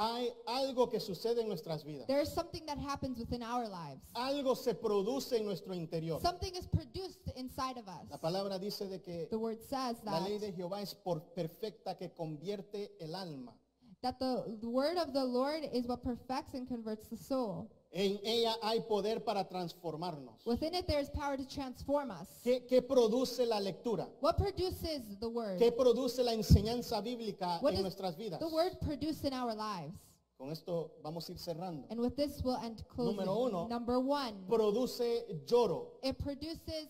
S2: hay algo que sucede en nuestras vidas.
S3: there is something that happens within our lives.
S2: Algo se produce en nuestro interior.
S3: Something is produced inside of us.
S2: La palabra dice de que
S3: The word says
S2: la ley
S3: that,
S2: de Jehová es por perfecta que convierte el alma.
S3: that the word of the Lord is what perfects and converts the soul.
S2: En ella hay poder para transformarnos.
S3: Within it there is power to transform us.
S2: ¿Qué produce la lectura?
S3: What produces the word?
S2: ¿Qué produce la enseñanza bíblica
S3: What
S2: en
S3: does
S2: nuestras vidas?
S3: the word produce in our lives?
S2: Con esto vamos a ir cerrando.
S3: And with this we'll end closing.
S2: Número uno.
S3: Number one,
S2: Produce lloro,
S3: it produces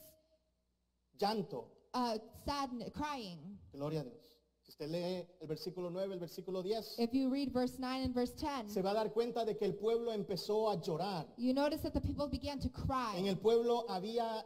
S2: llanto.
S3: sadness, crying.
S2: Gloria a Dios. Si usted lee el versículo 9, el versículo 10,
S3: If you read verse 9 and verse 10,
S2: se va a dar cuenta de que el pueblo empezó a llorar.
S3: you notice that the people began to cry.
S2: En el pueblo había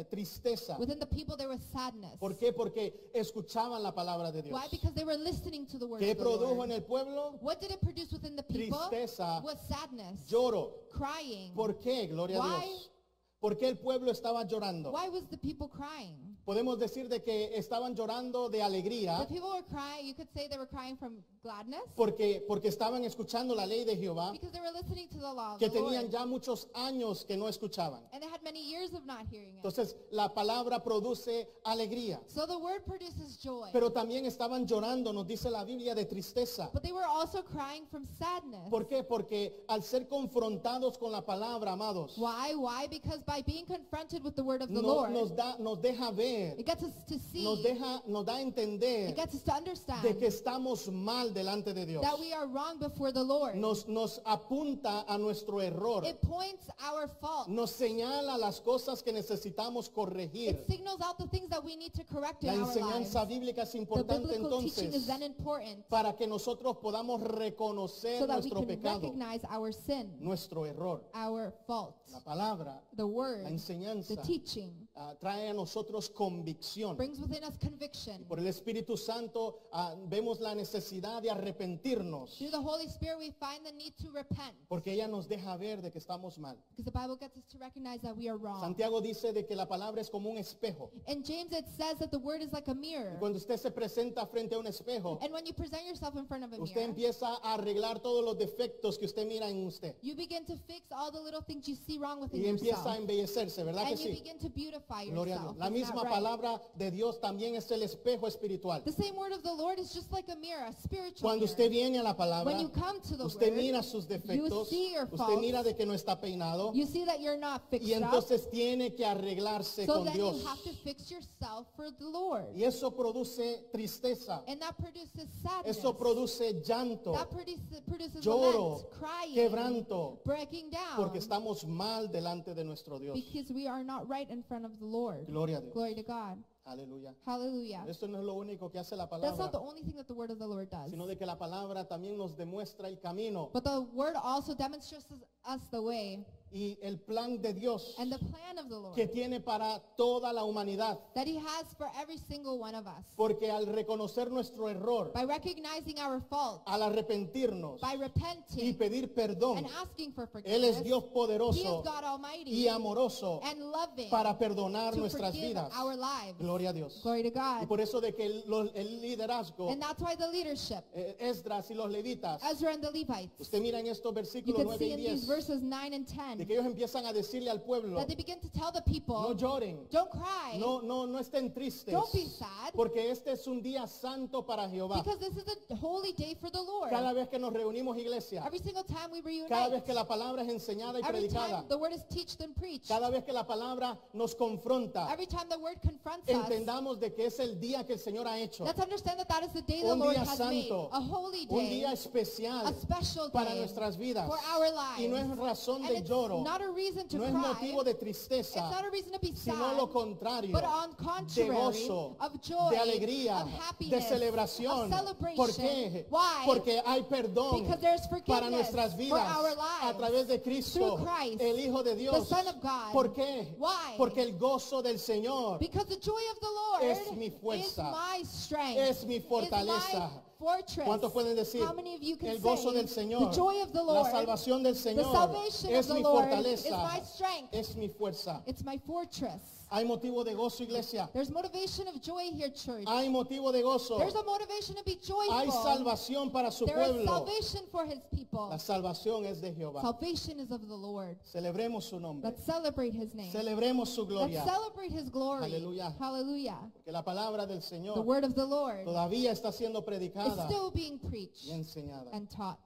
S2: tristeza.
S3: Within the people there was sadness.
S2: ¿Por qué? Porque escuchaban la palabra de Dios.
S3: Why? Because they were listening to the word
S2: ¿Qué
S3: of the
S2: produjo
S3: Lord.
S2: en el pueblo?
S3: What did it produce within the people?
S2: Tristeza,
S3: Was sadness,
S2: lloro.
S3: crying.
S2: ¿Por qué? Gloria a
S3: Why?
S2: Dios. ¿Por qué el pueblo estaba llorando?
S3: Why was the people crying?
S2: Podemos decir de que estaban llorando de alegría
S3: The people were crying. You could say they were crying from gladness
S2: porque estaban escuchando la ley de Jehová,
S3: because they were listening to the law of
S2: que
S3: the
S2: tenían
S3: Lord.
S2: ya muchos años que no escuchaban.
S3: And they had many years of not hearing it.
S2: Entonces la palabra produce alegría.
S3: So the word produces joy.
S2: Pero también estaban llorando, nos dice la Biblia, de tristeza.
S3: But they were also crying from sadness.
S2: ¿Por qué? Porque al ser confrontados con la palabra, amados,
S3: Why? Why? Because by being confronted with the word of the
S2: no-
S3: Lord,
S2: nos deja ver,
S3: it gets us to see,
S2: nos da a entender
S3: it gets us to understand
S2: de que estamos mal delante de Dios.
S3: that we are wrong before the Lord.
S2: Nos apunta a nuestro error.
S3: It points our fault.
S2: Nos señala las cosas que necesitamos corregir.
S3: It signals out the things that we need to correct
S2: La
S3: in our lives.
S2: enseñanza bíblica es
S3: The
S2: importante
S3: biblical teaching is
S2: entonces
S3: then important
S2: para que nosotros podamos reconocer
S3: so that we
S2: nuestro
S3: can
S2: pecado,
S3: recognize our sin,
S2: nuestro error.
S3: our fault.
S2: La palabra,
S3: The word,
S2: la
S3: the
S2: enseñanza
S3: teaching
S2: trae a nosotros convicción.
S3: brings within us conviction.
S2: Por el Espíritu Santo vemos la necesidad de arrepentirnos
S3: Through the Holy Spirit we find the need to repent
S2: porque ella nos deja ver de que estamos mal.
S3: because the Bible gets us to recognize that we are wrong.
S2: Santiago dice de que la palabra es como un espejo.
S3: In James it says that the word is like a mirror.
S2: Cuando usted se presenta frente a un espejo,
S3: And when you present yourself in front of a
S2: usted
S3: mirror,
S2: empieza a arreglar todos los defectos que usted mira en usted
S3: you begin to fix all the little things you see wrong within
S2: y empieza a
S3: yourself.
S2: embellecerse, ¿verdad que
S3: And you
S2: sí?
S3: begin to beautify
S2: Gloria a
S3: yourself.
S2: Dios. La
S3: Isn't that
S2: misma
S3: right.
S2: palabra de Dios también es el espejo espiritual.
S3: The same word of the Lord is just like a mirror, a spiritual
S2: Cuando
S3: mirror.
S2: usted viene a la palabra,
S3: When you come to the
S2: usted
S3: word,
S2: mira sus defectos,
S3: see your
S2: usted
S3: faults.
S2: mira de que no está peinado
S3: You see that you're not
S2: y
S3: fixed up,
S2: entonces tiene que arreglarse
S3: so
S2: con
S3: then
S2: Dios.
S3: you have to fix yourself for the Lord.
S2: Y eso produce tristeza,
S3: And that produces sadness.
S2: eso produce llanto,
S3: That produces
S2: lloro,
S3: lament, crying,
S2: quebranto,
S3: breaking down,
S2: porque estamos mal delante de nuestro Dios.
S3: because we are not right in front of the Lord.
S2: Gloria a Dios.
S3: Glory to God.
S2: Aleluya.
S3: Hallelujah.
S2: Esto no es lo único que hace la
S3: That's not the
S2: palabra,
S3: only thing that the word of the Lord does.
S2: sino de que la palabra también nos demuestra el camino
S3: But the word also demonstrates us the way
S2: y el plan de Dios
S3: and the plan of the Lord
S2: que tiene para toda la humanidad.
S3: that he has for every single one of us.
S2: Porque al reconocer nuestro error,
S3: By recognizing our fault,
S2: al arrepentirnos
S3: by
S2: y
S3: repenting
S2: pedir perdón,
S3: and asking for
S2: Él es
S3: forgiveness,
S2: Dios
S3: he is
S2: poderoso
S3: God Almighty
S2: y amoroso
S3: and loving
S2: para perdonar
S3: to
S2: nuestras
S3: forgive
S2: vidas.
S3: our lives.
S2: Gloria a Dios.
S3: Glory to
S2: Y
S3: God.
S2: por eso de que el liderazgo,
S3: And that's why the leadership,
S2: Esdras y los levitas,
S3: Ezra and the Levites,
S2: usted mira en estos
S3: you
S2: versículos
S3: can
S2: 9
S3: see
S2: y
S3: in these
S2: 10,
S3: verses 9 and
S2: de
S3: 10
S2: que ellos empiezan a decirle al pueblo,
S3: that they begin to tell the
S2: no
S3: people,
S2: lloren,
S3: don't cry,
S2: no estén tristes,
S3: don't be sad,
S2: porque este es un día santo para Jehová.
S3: because this is a holy day for the Lord.
S2: Cada vez que nos reunimos, iglesia,
S3: Every single time we
S2: cada
S3: reunite,
S2: vez que la palabra es enseñada y
S3: every
S2: predicada,
S3: time the word is taught and preached,
S2: cada vez que la palabra nos confronta,
S3: every time the word confronts us,
S2: entendamos de que es el día que el Señor ha hecho.
S3: let's understand that that is the day the
S2: Un
S3: Lord
S2: día
S3: has
S2: santo,
S3: made, a holy
S2: un
S3: day,
S2: día especial
S3: a special
S2: para
S3: day
S2: nuestras vidas.
S3: for our lives.
S2: Y no es razón
S3: And
S2: de
S3: it's
S2: lloro,
S3: not a reason to
S2: no es
S3: cry,
S2: motivo de
S3: it's
S2: tristeza,
S3: not a reason to be
S2: sino
S3: sad,
S2: lo contrario,
S3: but on
S2: de
S3: contrary,
S2: gozo,
S3: of joy,
S2: de alegría,
S3: of
S2: de
S3: happiness,
S2: celebración.
S3: of celebration.
S2: ¿Por qué?
S3: Why?
S2: Porque hay perdón
S3: Because there's forgiveness
S2: para nuestras
S3: for
S2: vidas
S3: our lives
S2: a través de Cristo,
S3: through Christ,
S2: el Hijo de Dios.
S3: the Son of God.
S2: ¿Por qué?
S3: Why?
S2: Porque el gozo del Señor
S3: Because the joy of the Lord
S2: es mi
S3: is
S2: fuerza,
S3: my strength,
S2: es mi
S3: is
S2: fortaleza.
S3: my fortress.
S2: ¿Cuántos pueden decir?
S3: How many of you can
S2: El gozo
S3: say,
S2: del Señor,
S3: the joy of the
S2: la
S3: Lord,
S2: salvación del
S3: the
S2: Señor
S3: salvation
S2: es
S3: of the
S2: mi
S3: Lord is
S2: fortaleza,
S3: my strength,
S2: es mi fuerza.
S3: it's my fortress.
S2: Hay motivo de gozo, iglesia.
S3: There's motivation of joy here, church.
S2: Hay motivo de gozo.
S3: There's a motivation to be joyful.
S2: Hay salvación para su
S3: There is
S2: pueblo.
S3: salvation for his people.
S2: La salvación es de Jehová.
S3: Salvation is of the Lord.
S2: Celebremos su nombre.
S3: Let's celebrate his name.
S2: Celebremos su
S3: Let's
S2: gloria.
S3: celebrate his glory.
S2: Hallelujah.
S3: Hallelujah.
S2: Porque la palabra del
S3: The
S2: Señor
S3: word of the Lord
S2: todavía está siendo
S3: is
S2: predicada
S3: still being preached
S2: y enseñada.
S3: and taught.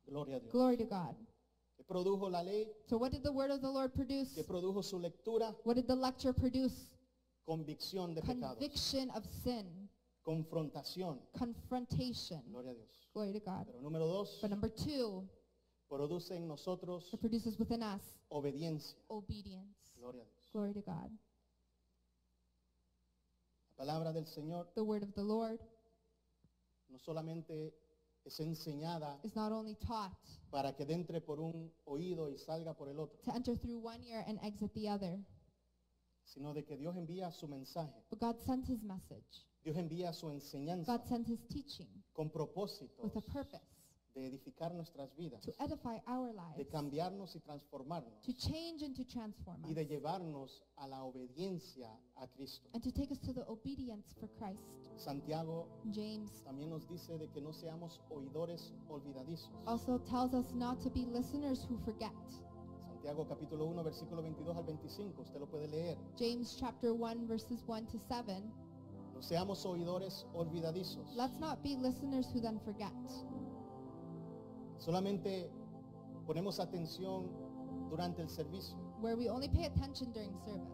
S2: Gloria a Dios.
S3: Glory to God.
S2: ¿Qué produjo la ley?
S3: So what did the word of the Lord produce?
S2: ¿Qué produjo su lectura?
S3: What did the lecture produce?
S2: Convicción de pecados.
S3: Conviction of sin.
S2: Confrontación.
S3: Confrontation.
S2: Gloria a Dios.
S3: Glory to God.
S2: Pero número 2,
S3: But number 2,
S2: produce en nosotros
S3: it produces within us
S2: obediencia.
S3: obedience.
S2: Gloria a Dios.
S3: Glory to God.
S2: La palabra del Señor
S3: The word of the Lord
S2: no solamente es enseñada
S3: is not only taught
S2: para que entre por un oído y salga por el otro,
S3: to enter through one ear and exit the other,
S2: sino de que Dios envía su mensaje.
S3: but God sent his message.
S2: Dios envía su enseñanza
S3: God sent his teaching
S2: con propósitos
S3: with a purpose
S2: de edificar nuestras vidas,
S3: to edify our
S2: de
S3: lives,
S2: cambiarnos y transformarnos
S3: to change and to transform
S2: y de
S3: us,
S2: llevarnos a la obediencia a Cristo.
S3: and to take us to the obedience for Christ.
S2: Santiago
S3: James
S2: también nos dice de que no seamos oidores olvidadizos.
S3: also tells us not to be listeners who forget.
S2: Santiago capítulo 1 versículo 22 al 25, usted lo puede leer.
S3: James chapter 1 verses 1 to 7.
S2: No seamos oidores olvidadizos.
S3: Let's not be listeners who then forget.
S2: Solamente ponemos atención durante el servicio.
S3: Where we only pay attention during service.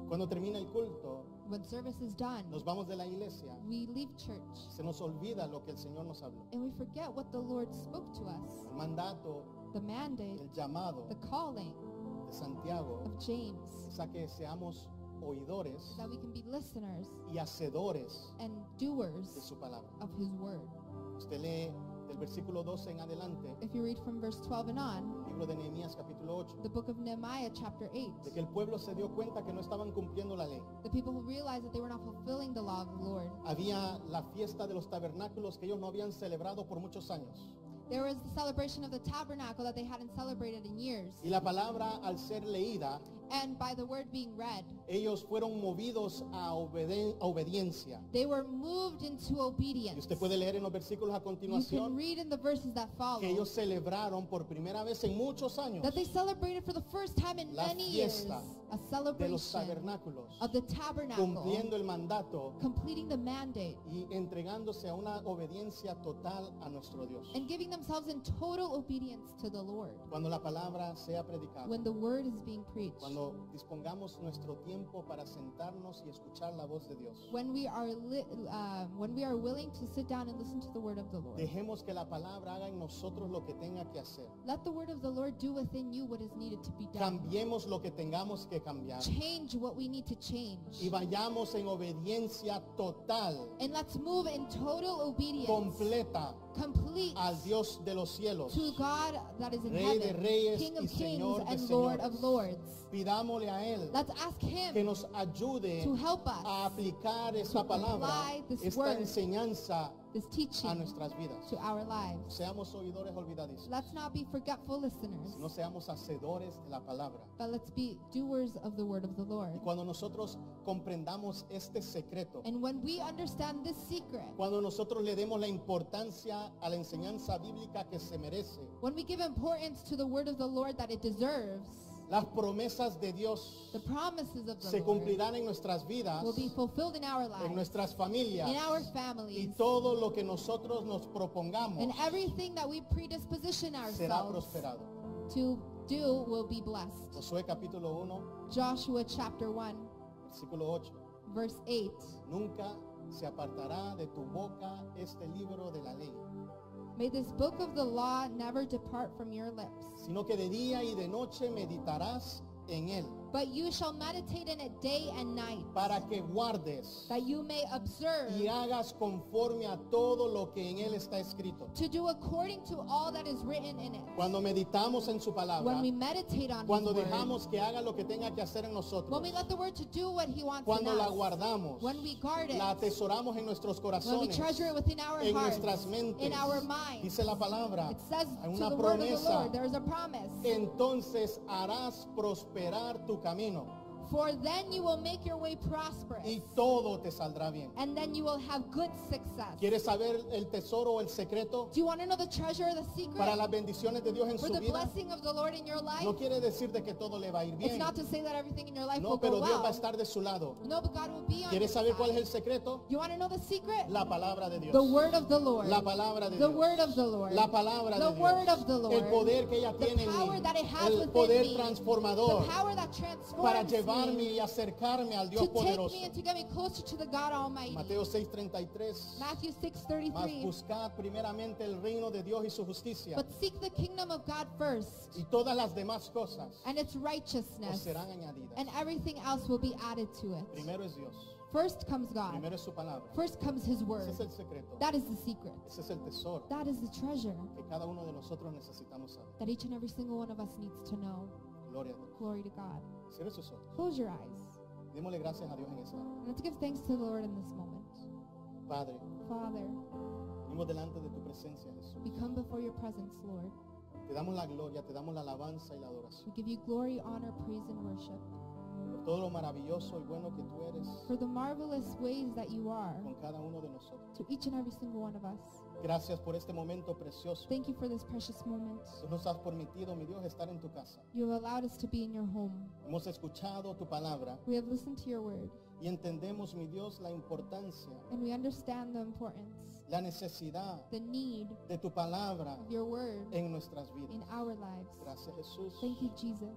S2: Cuando termina el culto,
S3: When service is done,
S2: nos vamos de la iglesia.
S3: we leave church
S2: Se nos olvida lo que el Señor nos habló.
S3: and we forget what the Lord spoke to us.
S2: El mandato,
S3: The mandate,
S2: el llamado
S3: the calling
S2: de Santiago
S3: of James,
S2: es a que seamos oidores
S3: that we can be listeners
S2: y hacedores
S3: and
S2: de
S3: doers
S2: su palabra.
S3: of his word.
S2: Usted lee del versículo 12 en adelante,
S3: If you read from verse 12 and on,
S2: libro de Nehemías capítulo 8,
S3: the book of Nehemiah chapter 8,
S2: de que el pueblo se dio cuenta que no estaban cumpliendo la ley.
S3: the people who realized that they were not fulfilling the law of the Lord.
S2: Había la fiesta de los tabernáculos que ellos no habían celebrado por muchos años.
S3: There was the celebration of the tabernacle that they hadn't celebrated in years.
S2: Y la palabra al ser leída
S3: And by the word being read,
S2: ellos fueron movidos a obediencia.
S3: They were moved into
S2: Y
S3: obedience.
S2: usted puede leer en los versículos a
S3: You can
S2: continuación
S3: read in the verses that follow
S2: que ellos celebraron por primera vez en muchos años
S3: that they celebrated for the first time in
S2: La
S3: many years
S2: fiesta
S3: a
S2: de los
S3: celebration
S2: tabernáculos,
S3: of the tabernacle,
S2: cumpliendo el mandato
S3: completing the mandate,
S2: y entregándose a una obediencia total a nuestro Dios.
S3: and giving themselves in total obedience to the Lord.
S2: Cuando la palabra sea predicada,
S3: When the word is being preached,
S2: cuando dispongamos nuestro tiempo para sentarnos y escuchar la voz de Dios,
S3: when we are willing to sit down and listen to the word of the Lord,
S2: dejemos que la palabra haga en nosotros lo que tenga que hacer.
S3: let the word of the Lord do within you what is needed to be done.
S2: Cambiemos lo que tengamos que cambiar
S3: Change what we need to change.
S2: y vayamos en obediencia total,
S3: And let's move in total obedience,
S2: completa
S3: complete
S2: al Dios de los cielos.
S3: to God that is in
S2: Rey de
S3: heaven,
S2: reyes
S3: King
S2: y
S3: of kings
S2: Señor de
S3: and Lord of
S2: señores.
S3: lords.
S2: Pidámosle a Él
S3: Let's ask
S2: que
S3: him
S2: nos ayude
S3: to help
S2: a
S3: us,
S2: aplicar esta
S3: to
S2: palabra,
S3: apply this
S2: esta
S3: word,
S2: enseñanza
S3: this
S2: a
S3: teaching
S2: nuestras vidas.
S3: to our lives.
S2: Seamos oidores olvidadizos,
S3: Let's not be forgetful listeners,
S2: no seamos hacedores de la palabra.
S3: but let's be doers of the word of the Lord.
S2: Y cuando nosotros comprendamos este secreto,
S3: And when we understand this secret,
S2: cuando nosotros le demos la importancia a la enseñanza bíblica que se merece,
S3: when we give importance to the word of the Lord that it deserves,
S2: las promesas de Dios
S3: the promises of the
S2: se
S3: Lord
S2: cumplirán en nuestras vidas,
S3: will be fulfilled in our
S2: en
S3: lives,
S2: nuestras familias,
S3: in our
S2: y
S3: families,
S2: todo lo que nosotros nos propongamos
S3: and everything that we predisposition
S2: será
S3: ourselves
S2: prosperado.
S3: to do will be blessed.
S2: Josué capítulo 1,
S3: Joshua chapter 1,
S2: versículo 8.
S3: verse 8.
S2: Nunca se apartará de tu boca este libro de la ley,
S3: May this book of the law never depart from your lips,
S2: sino que de día y de noche meditarás en él,
S3: but you shall meditate in it day and night,
S2: para que guardes
S3: that you may observe
S2: y hagas conforme a todo lo que en él está escrito.
S3: to do according to all that is written in it.
S2: Cuando meditamos en su palabra,
S3: When we meditate on
S2: cuando
S3: His word,
S2: dejamos que haga lo que tenga que hacer en nosotros,
S3: when we let the word to do what He wants in
S2: cuando la
S3: us,
S2: guardamos,
S3: when we guard it,
S2: la atesoramos en nuestros
S3: when we
S2: corazones,
S3: treasure it within our
S2: en
S3: hearts,
S2: nuestras mentes,
S3: in our minds,
S2: dice la palabra,
S3: it says
S2: hay
S3: to
S2: una
S3: the word of the
S2: promesa,
S3: Lord, there is a promise.
S2: entonces harás prosperar tu camino
S3: For then you will make your way prosperous,
S2: y todo te saldrá bien.
S3: and then you will have good success.
S2: ¿Quieres saber el tesoro o el secreto
S3: Do you want to know the treasure or the secret
S2: para las bendiciones de Dios en
S3: for
S2: su
S3: the
S2: vida?
S3: blessing of the Lord in your life?
S2: No quiere decir de que todo le va a ir
S3: It's
S2: bien.
S3: not to say that everything in your life
S2: No,
S3: will
S2: pero
S3: go
S2: Dios va a
S3: well.
S2: estar de su lado.
S3: No, but God will be on your
S2: ¿Quieres saber cuál es
S3: side.
S2: el secreto?
S3: You want to know the secret?
S2: La palabra de Dios.
S3: The word of the Lord.
S2: La palabra de
S3: The
S2: Dios.
S3: word of the Lord.
S2: La palabra
S3: The
S2: de
S3: word
S2: Dios.
S3: of the Lord.
S2: El poder que ella
S3: The
S2: tiene en
S3: power
S2: mí.
S3: that it has
S2: El
S3: within
S2: poder
S3: me.
S2: transformador
S3: The power that transforms
S2: para llevarme
S3: me
S2: y acercarme al Dios
S3: to take
S2: poderoso.
S3: me and to get me closer to the God Almighty.
S2: Mateo 6:33.
S3: Matthew
S2: Mas
S3: 6:33.
S2: buscad primeramente el reino de Dios y su justicia,
S3: But seek the kingdom of God first,
S2: y todas las demás cosas
S3: and its
S2: os
S3: righteousness,
S2: serán añadidas.
S3: and everything else will be added to it.
S2: Primero es Dios,
S3: First comes God.
S2: primero es su palabra.
S3: First comes His
S2: Ese
S3: word.
S2: es el secreto,
S3: That is the secret.
S2: ese es el tesoro
S3: That is the treasure
S2: que cada uno de nosotros necesitamos saber.
S3: that each and every single one of us needs to know.
S2: Gloria a Dios.
S3: Glory to God.
S2: Cierre sus ojos.
S3: Close your eyes.
S2: Démosle gracias a Dios en esta hora.
S3: And let's give thanks to the Lord in this moment.
S2: Padre,
S3: Father,
S2: venimos delante de tu presencia, Jesús.
S3: we come before your presence, Lord.
S2: Te damos la gloria, te damos la alabanza y la adoración
S3: We give you glory, honor, praise, and worship
S2: por todo lo maravilloso y bueno que tú eres
S3: for the marvelous ways that you are
S2: con cada uno de nosotros.
S3: to each and every single one of us.
S2: Gracias por este momento precioso.
S3: Thank you for this precious moment.
S2: Tú nos has permitido, mi Dios, estar en tu casa.
S3: You have allowed us to be in your home.
S2: Hemos escuchado tu palabra
S3: We have listened to your word,
S2: y entendemos, mi Dios, la importancia,
S3: and we understand the importance,
S2: la necesidad
S3: the need
S2: de tu palabra
S3: of your word
S2: en nuestras vidas.
S3: in our lives.
S2: Gracias, Jesús,
S3: Thank you, Jesus,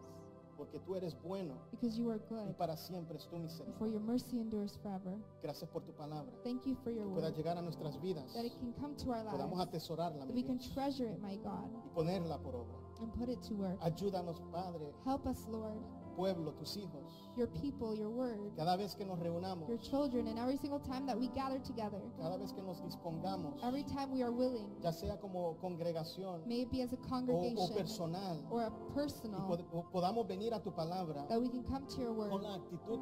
S2: porque tú eres bueno
S3: because you are
S2: y
S3: good,
S2: para siempre es tu
S3: and
S2: misericordia.
S3: for your mercy endures forever.
S2: Gracias por tu palabra.
S3: Thank you for your
S2: Que pueda
S3: word,
S2: llegar a nuestras vidas,
S3: that it can come to our
S2: podamos
S3: lives,
S2: atesorarla,
S3: that
S2: mi
S3: we can
S2: Dios,
S3: treasure it, my God,
S2: y ponerla por obra.
S3: and put it to work.
S2: Ayúdanos, Padre,
S3: Help us, Lord,
S2: pueblo, tus hijos,
S3: your people, your word,
S2: cada vez que nos reunamos,
S3: your children, and every single time that we gather together,
S2: cada vez que nos dispongamos,
S3: every time we are willing,
S2: ya sea como congregación
S3: may it be as a
S2: o
S3: congregation
S2: personal,
S3: or a
S2: y
S3: personal,
S2: podamos venir a tu palabra
S3: that we can come to your
S2: con
S3: word
S2: la actitud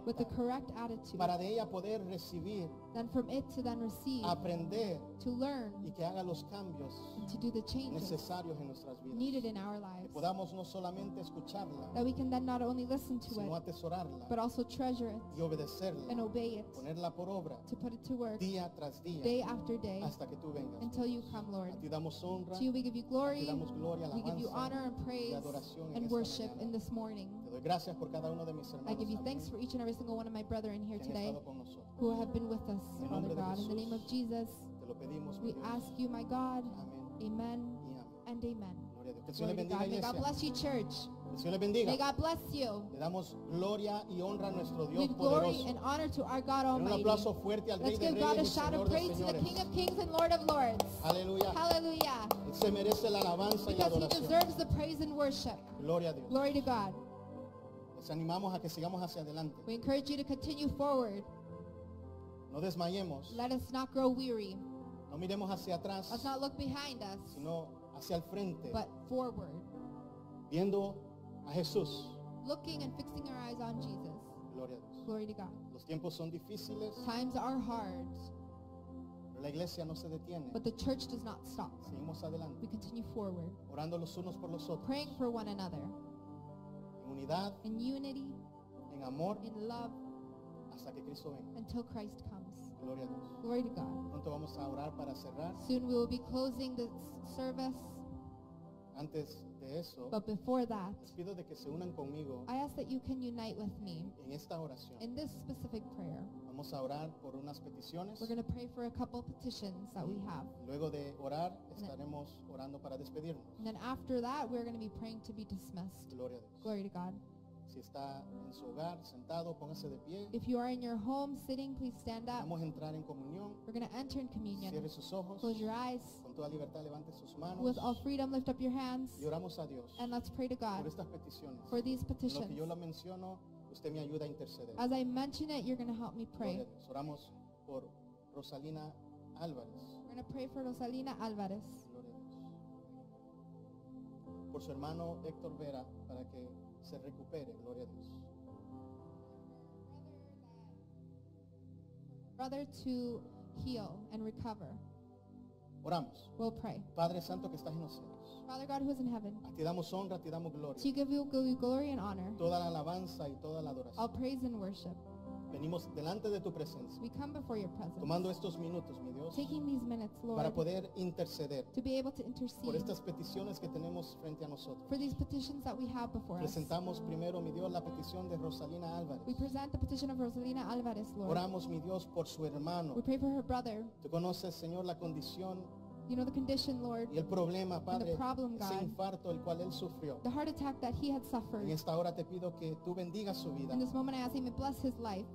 S3: with the
S2: correcta
S3: correct attitude,
S2: para de ella poder recibir,
S3: then from it to then receive,
S2: aprender
S3: to learn,
S2: y que haga los cambios
S3: and to do the changes
S2: necesarios en nuestras vidas.
S3: needed in our
S2: Que
S3: lives,
S2: podamos no solamente escucharla,
S3: that we can then not not only listen to
S2: sino
S3: it,
S2: atesorarla
S3: but also treasure it
S2: y obedecerla,
S3: and obey it,
S2: ponerla por obra
S3: to put it to work
S2: día tras día
S3: day after day
S2: hasta que tú vengas.
S3: until you come, Lord.
S2: A ti damos honra,
S3: To you we give you
S2: a ti
S3: glory,
S2: damos gloria,
S3: we give you
S2: alabanza
S3: honor and
S2: y
S3: praise
S2: adoración en
S3: and
S2: esta
S3: worship
S2: mañana.
S3: in this morning.
S2: Te doy gracias por cada uno de mis
S3: I
S2: hermanos
S3: give you
S2: también
S3: thanks for each and every single one of my brethren here
S2: que han
S3: today
S2: estado con nosotros.
S3: who have been with us,
S2: En el
S3: Father
S2: nombre de
S3: God. In the name of
S2: Jesús.
S3: Jesus,
S2: Te lo pedimos, mi
S3: we
S2: Dios.
S3: ask you, my God,
S2: Amén
S3: amen
S2: y amén.
S3: and amen.
S2: Gloria a Dios. Que el Señor
S3: Glory
S2: les
S3: to
S2: bendiga,
S3: God. May God
S2: iglesia.
S3: bless you, church.
S2: Que el Señor les bendiga.
S3: May God bless you.
S2: Le damos gloria y honra a nuestro Dios
S3: Give glory
S2: poderoso.
S3: and honor to our God
S2: Un
S3: Almighty.
S2: aplauso fuerte al Rey
S3: Let's
S2: de
S3: give God a
S2: Reyes y
S3: shout
S2: Señor
S3: of
S2: de
S3: praise to the
S2: Señores.
S3: King of Kings and Lord of Lords.
S2: Aleluya.
S3: Hallelujah.
S2: Él se merece la alabanza y la
S3: Because he
S2: adoración.
S3: deserves the praise and worship.
S2: Gloria a Dios.
S3: Glory to God.
S2: Les animamos a que sigamos hacia adelante.
S3: We encourage you to continue forward.
S2: No desmayemos.
S3: Let us not grow weary.
S2: No miremos hacia atrás,
S3: Let's not look behind us,
S2: sino hacia el frente,
S3: but forward.
S2: viendo a Jesús.
S3: Looking and fixing our eyes on Jesus.
S2: Gloria a Dios.
S3: Glory to God.
S2: Los tiempos son difíciles,
S3: Times are hard,
S2: pero la iglesia no se detiene.
S3: but the church does not stop.
S2: Seguimos adelante,
S3: We continue forward,
S2: orando los unos por los otros,
S3: praying for one another
S2: en unidad,
S3: in unity,
S2: en amor,
S3: in love,
S2: hasta que Cristo venga.
S3: until Christ comes.
S2: Gloria a Dios.
S3: Glory to God.
S2: Pronto vamos a orar para cerrar.
S3: Soon we will be closing the service,
S2: Antes de eso,
S3: but before that,
S2: les pido de que se unan conmigo
S3: I ask that you can unite with me
S2: en esta oración.
S3: in this specific prayer.
S2: Vamos a orar por unas peticiones.
S3: We're going to pray for a couple petitions that we have.
S2: Luego de orar, estaremos orando para despedirnos.
S3: And then after that, we're going to be praying to be dismissed.
S2: Gloria a Dios.
S3: Glory to God.
S2: Si está en su hogar, sentado, póngase de pie.
S3: If you are in your home sitting, please stand up.
S2: Vamos a entrar en comunión.
S3: We're going to enter in communion.
S2: Cierre sus ojos.
S3: Close your eyes.
S2: Con toda libertad, levante sus manos.
S3: With all freedom, lift up your hands.
S2: Y oramos a Dios
S3: And let's pray to
S2: por
S3: God
S2: estas peticiones.
S3: for these
S2: En lo que
S3: petitions.
S2: yo lo menciono, usted me ayuda a interceder.
S3: As I mention it, you're going to help me
S2: Gloria
S3: pray.
S2: a Dios. Oramos por Rosalina Álvarez.
S3: We're going to pray for Rosalina Alvarez.
S2: Gloria a Dios. Por su hermano Héctor Vera, para que se recupere. Gloria a Dios.
S3: Brother to heal and recover.
S2: Oramos.
S3: We'll pray.
S2: Padre Santo que estás en los cielos.
S3: Father God who is in heaven,
S2: A ti damos honra, a ti damos gloria.
S3: to give you glory and honor,
S2: Toda la alabanza y toda la
S3: all
S2: adoración.
S3: praise and worship.
S2: Venimos delante de tu presencia,
S3: We come before your presence,
S2: tomando estos minutos, mi Dios,
S3: taking these minutes,
S2: para
S3: Lord,
S2: poder interceder
S3: to be able to
S2: por
S3: intercede
S2: estas peticiones que tenemos frente a nosotros.
S3: for these petitions that we have before us.
S2: Presentamos primero, mi Dios, la petición de Rosalina Álvarez.
S3: We present the petition of Rosalina Alvarez, Lord.
S2: Oramos, mi Dios, por su hermano.
S3: We pray for her brother.
S2: Tú conoces, Señor, la condición
S3: You know the condition, Lord,
S2: y el problema, Padre,
S3: problem,
S2: ese
S3: God.
S2: infarto el cual él sufrió.
S3: the heart attack that he had suffered.
S2: En esta hora te pido que tú bendigas su vida.
S3: In this moment, I ask him to bless his life.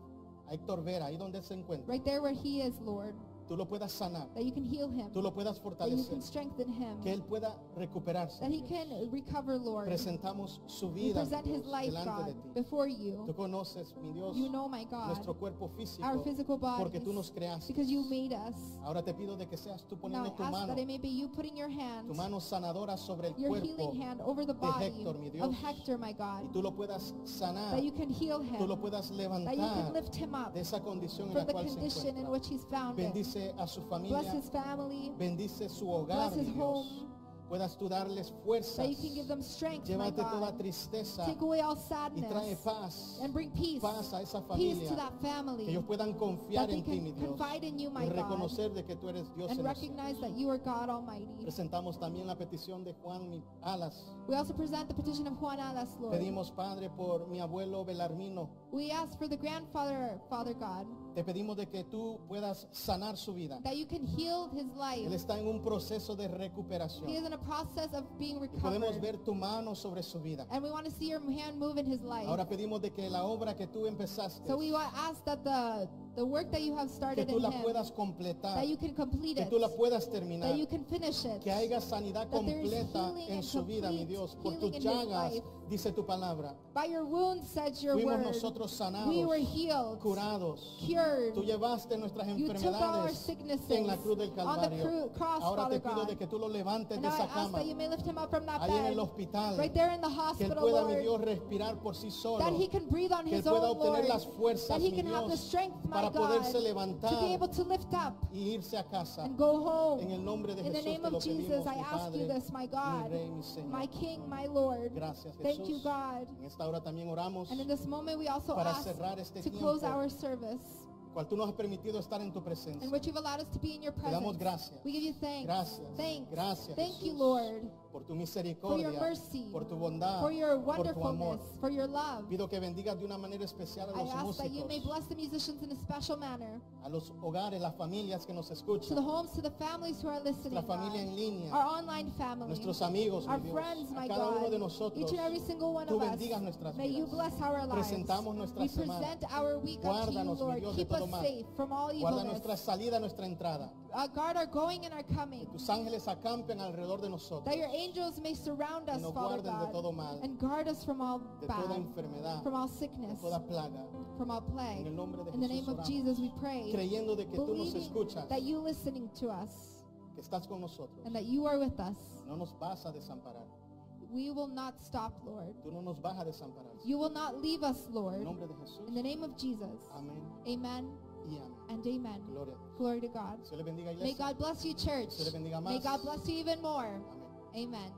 S2: A Héctor Vera, ahí donde él se encuentra,
S3: Right there where he is, Lord,
S2: tú lo puedas sanar,
S3: that you can heal him,
S2: tú lo puedas
S3: that you
S2: fortalecer,
S3: can strengthen him,
S2: que él pueda recuperarse.
S3: that he can recover, Lord.
S2: Presentamos su
S3: We
S2: vida,
S3: present
S2: mi
S3: his
S2: Dios,
S3: life,
S2: delante de
S3: God,
S2: ti.
S3: before you.
S2: Tú conoces, mi Dios,
S3: You know, my God,
S2: nuestro cuerpo
S3: our
S2: físico,
S3: physical
S2: porque tú
S3: bodies,
S2: nos creaste.
S3: because you made us.
S2: Ahora te pido de que seas tú
S3: Now
S2: poniendo
S3: I
S2: tu
S3: ask
S2: mano,
S3: that it may be you putting your hand,
S2: tu mano sanadora sobre el
S3: your
S2: cuerpo
S3: healing hand over the body
S2: Héctor, mi
S3: of
S2: Dios,
S3: Hector, my
S2: y
S3: God,
S2: tú lo puedas sanar,
S3: that you can heal
S2: tú lo
S3: him,
S2: puedas
S3: that you can
S2: levantar
S3: lift him up
S2: de esa condición en
S3: from
S2: la
S3: the
S2: cual se
S3: condition in
S2: encuentra.
S3: which he's found in.
S2: Bendice a su
S3: Bless
S2: familia,
S3: his family,
S2: bendice su hogar,
S3: bless his
S2: mi Dios.
S3: home,
S2: Puedas tú darles fuerzas,
S3: that you can give them strength, my
S2: llévate toda
S3: God.
S2: tristeza
S3: Take away all
S2: y trae
S3: sadness
S2: paz,
S3: and bring peace,
S2: paz a esa
S3: peace to
S2: familia,
S3: that
S2: que
S3: family,
S2: ellos puedan confiar
S3: that they
S2: en ti, mi
S3: can
S2: Dios,
S3: confide in you, my
S2: y
S3: God,
S2: reconocer de que tú eres Dios
S3: and
S2: en los
S3: recognize
S2: cielos.
S3: that you are God Almighty.
S2: Presentamos también la petición de Juan Alas.
S3: We also present the petition of Juan Alas, Lord.
S2: Pedimos, Padre, por mi abuelo Belarmino.
S3: We ask for the grandfather, Father God,
S2: Te pedimos de que tú puedas sanar su vida.
S3: that you can heal his life.
S2: Él está en un proceso de
S3: He
S2: recuperación.
S3: is in a process of being
S2: Y podemos
S3: recovered.
S2: ver tu mano sobre su vida.
S3: And we want to see your hand move in his life.
S2: Ahora pedimos de que la obra que tú empezaste,
S3: So we ask that the work that you have
S2: que
S3: started
S2: tú
S3: in
S2: la
S3: him,
S2: puedas completar,
S3: that you can complete
S2: que
S3: it,
S2: tú la puedas terminar,
S3: that you can finish it,
S2: que haya sanidad
S3: that there is
S2: completa
S3: healing
S2: en
S3: and
S2: su vida, mi
S3: complete
S2: Dios. Por
S3: healing
S2: tus
S3: in his
S2: llagas,
S3: life.
S2: dice tu palabra,
S3: By your wounds, says your
S2: fuimos
S3: word,
S2: nosotros sanados,
S3: we were healed,
S2: curados.
S3: cured.
S2: Tú llevaste nuestras
S3: You took all our
S2: enfermedades
S3: sicknesses
S2: en la cruz del
S3: on the
S2: Calvario.
S3: cross,
S2: Ahora
S3: Father
S2: te pido
S3: God.
S2: de que tú lo levantes
S3: And
S2: de
S3: now I
S2: esa
S3: ask
S2: cama,
S3: that you may lift him up from that
S2: ahí en el
S3: bed,
S2: hospital,
S3: right there in the
S2: que él
S3: hospital,
S2: pueda, mi
S3: Lord,
S2: Dios, respirar por sí solo,
S3: that he can breathe on
S2: que él
S3: his
S2: pueda
S3: own,
S2: obtener
S3: Lord,
S2: las fuerzas,
S3: that he
S2: mi
S3: can have the
S2: Dios,
S3: strength, my
S2: para
S3: God,
S2: poderse
S3: to
S2: levantar
S3: be able to lift up
S2: y irse a casa.
S3: and go home.
S2: En el nombre de
S3: In the
S2: Jesús
S3: name
S2: te lo
S3: of Jesus,
S2: pedimos,
S3: I
S2: mi
S3: ask you
S2: Padre,
S3: this, my
S2: mi
S3: God,
S2: Rey, mi Señor.
S3: my King, my Lord.
S2: Gracias,
S3: Thank you,
S2: Jesús.
S3: God.
S2: En esta hora también oramos,
S3: And in this moment, we also
S2: para
S3: ask
S2: cerrar este
S3: to close
S2: tiempo,
S3: our service,
S2: cual tú nos has permitido estar en tu
S3: in
S2: presencia.
S3: which you've allowed us to be in your
S2: Te damos
S3: presence.
S2: gracias.
S3: We give you thanks.
S2: Gracias.
S3: Thanks.
S2: Gracias,
S3: Thank you,
S2: Jesús,
S3: Lord,
S2: por tu
S3: for
S2: misericordia,
S3: your mercy,
S2: por tu bondad,
S3: for your
S2: por tu amor.
S3: wonderfulness, for your love.
S2: Pido que bendigas de una manera especial a
S3: I
S2: los
S3: ask that you may
S2: músicos,
S3: bless the musicians in a special manner,
S2: a los hogares, las familias que nos
S3: to the
S2: escuchan,
S3: homes, to the families who are listening,
S2: nuestra familia en
S3: God,
S2: línea,
S3: our online family,
S2: nuestros amigos,
S3: our
S2: mi Dios,
S3: friends, my
S2: a cada uno
S3: God,
S2: de nosotros.
S3: each and every single one
S2: Tú
S3: of us.
S2: bendigas nuestras
S3: May you
S2: vidas.
S3: bless our lives.
S2: Presentamos nuestra
S3: We
S2: semana.
S3: present our week up to you,
S2: Guárdanos, mi
S3: Lord.
S2: Dios, de
S3: Keep
S2: todo
S3: us
S2: mal.
S3: safe from all
S2: Guarda
S3: evilness.
S2: nuestra salida, nuestra entrada.
S3: Guard our going and our coming.
S2: Que tus ángeles acampen alrededor de nosotros.
S3: That your angels may surround us,
S2: nos
S3: Father
S2: guarden de
S3: God,
S2: todo mal,
S3: and guard us from all
S2: de toda
S3: bad,
S2: enfermedad,
S3: from all
S2: de
S3: sickness,
S2: toda plaga.
S3: from all
S2: En
S3: plague.
S2: el nombre de
S3: In the
S2: Jesús
S3: name of
S2: oramos,
S3: Jesus we pray,
S2: creyendo de que tú nos
S3: believing
S2: escuchas,
S3: that you listening to us
S2: que estás con nosotros.
S3: and that you are with us.
S2: No nos vas a desamparar.
S3: We will not stop, Lord.
S2: Tú no nos vas a desamparar.
S3: You will not leave us,
S2: En
S3: Lord.
S2: nombre de Jesús.
S3: In the name of Jesus.
S2: Amén
S3: Amen
S2: y amén.
S3: and amen.
S2: Gloria a Dios.
S3: Glory to God.
S2: Se le bendiga,
S3: May
S2: iglesia.
S3: God bless you, church.
S2: Se le bendiga
S3: May
S2: más.
S3: God bless you even more.
S2: Amén.
S3: Amen.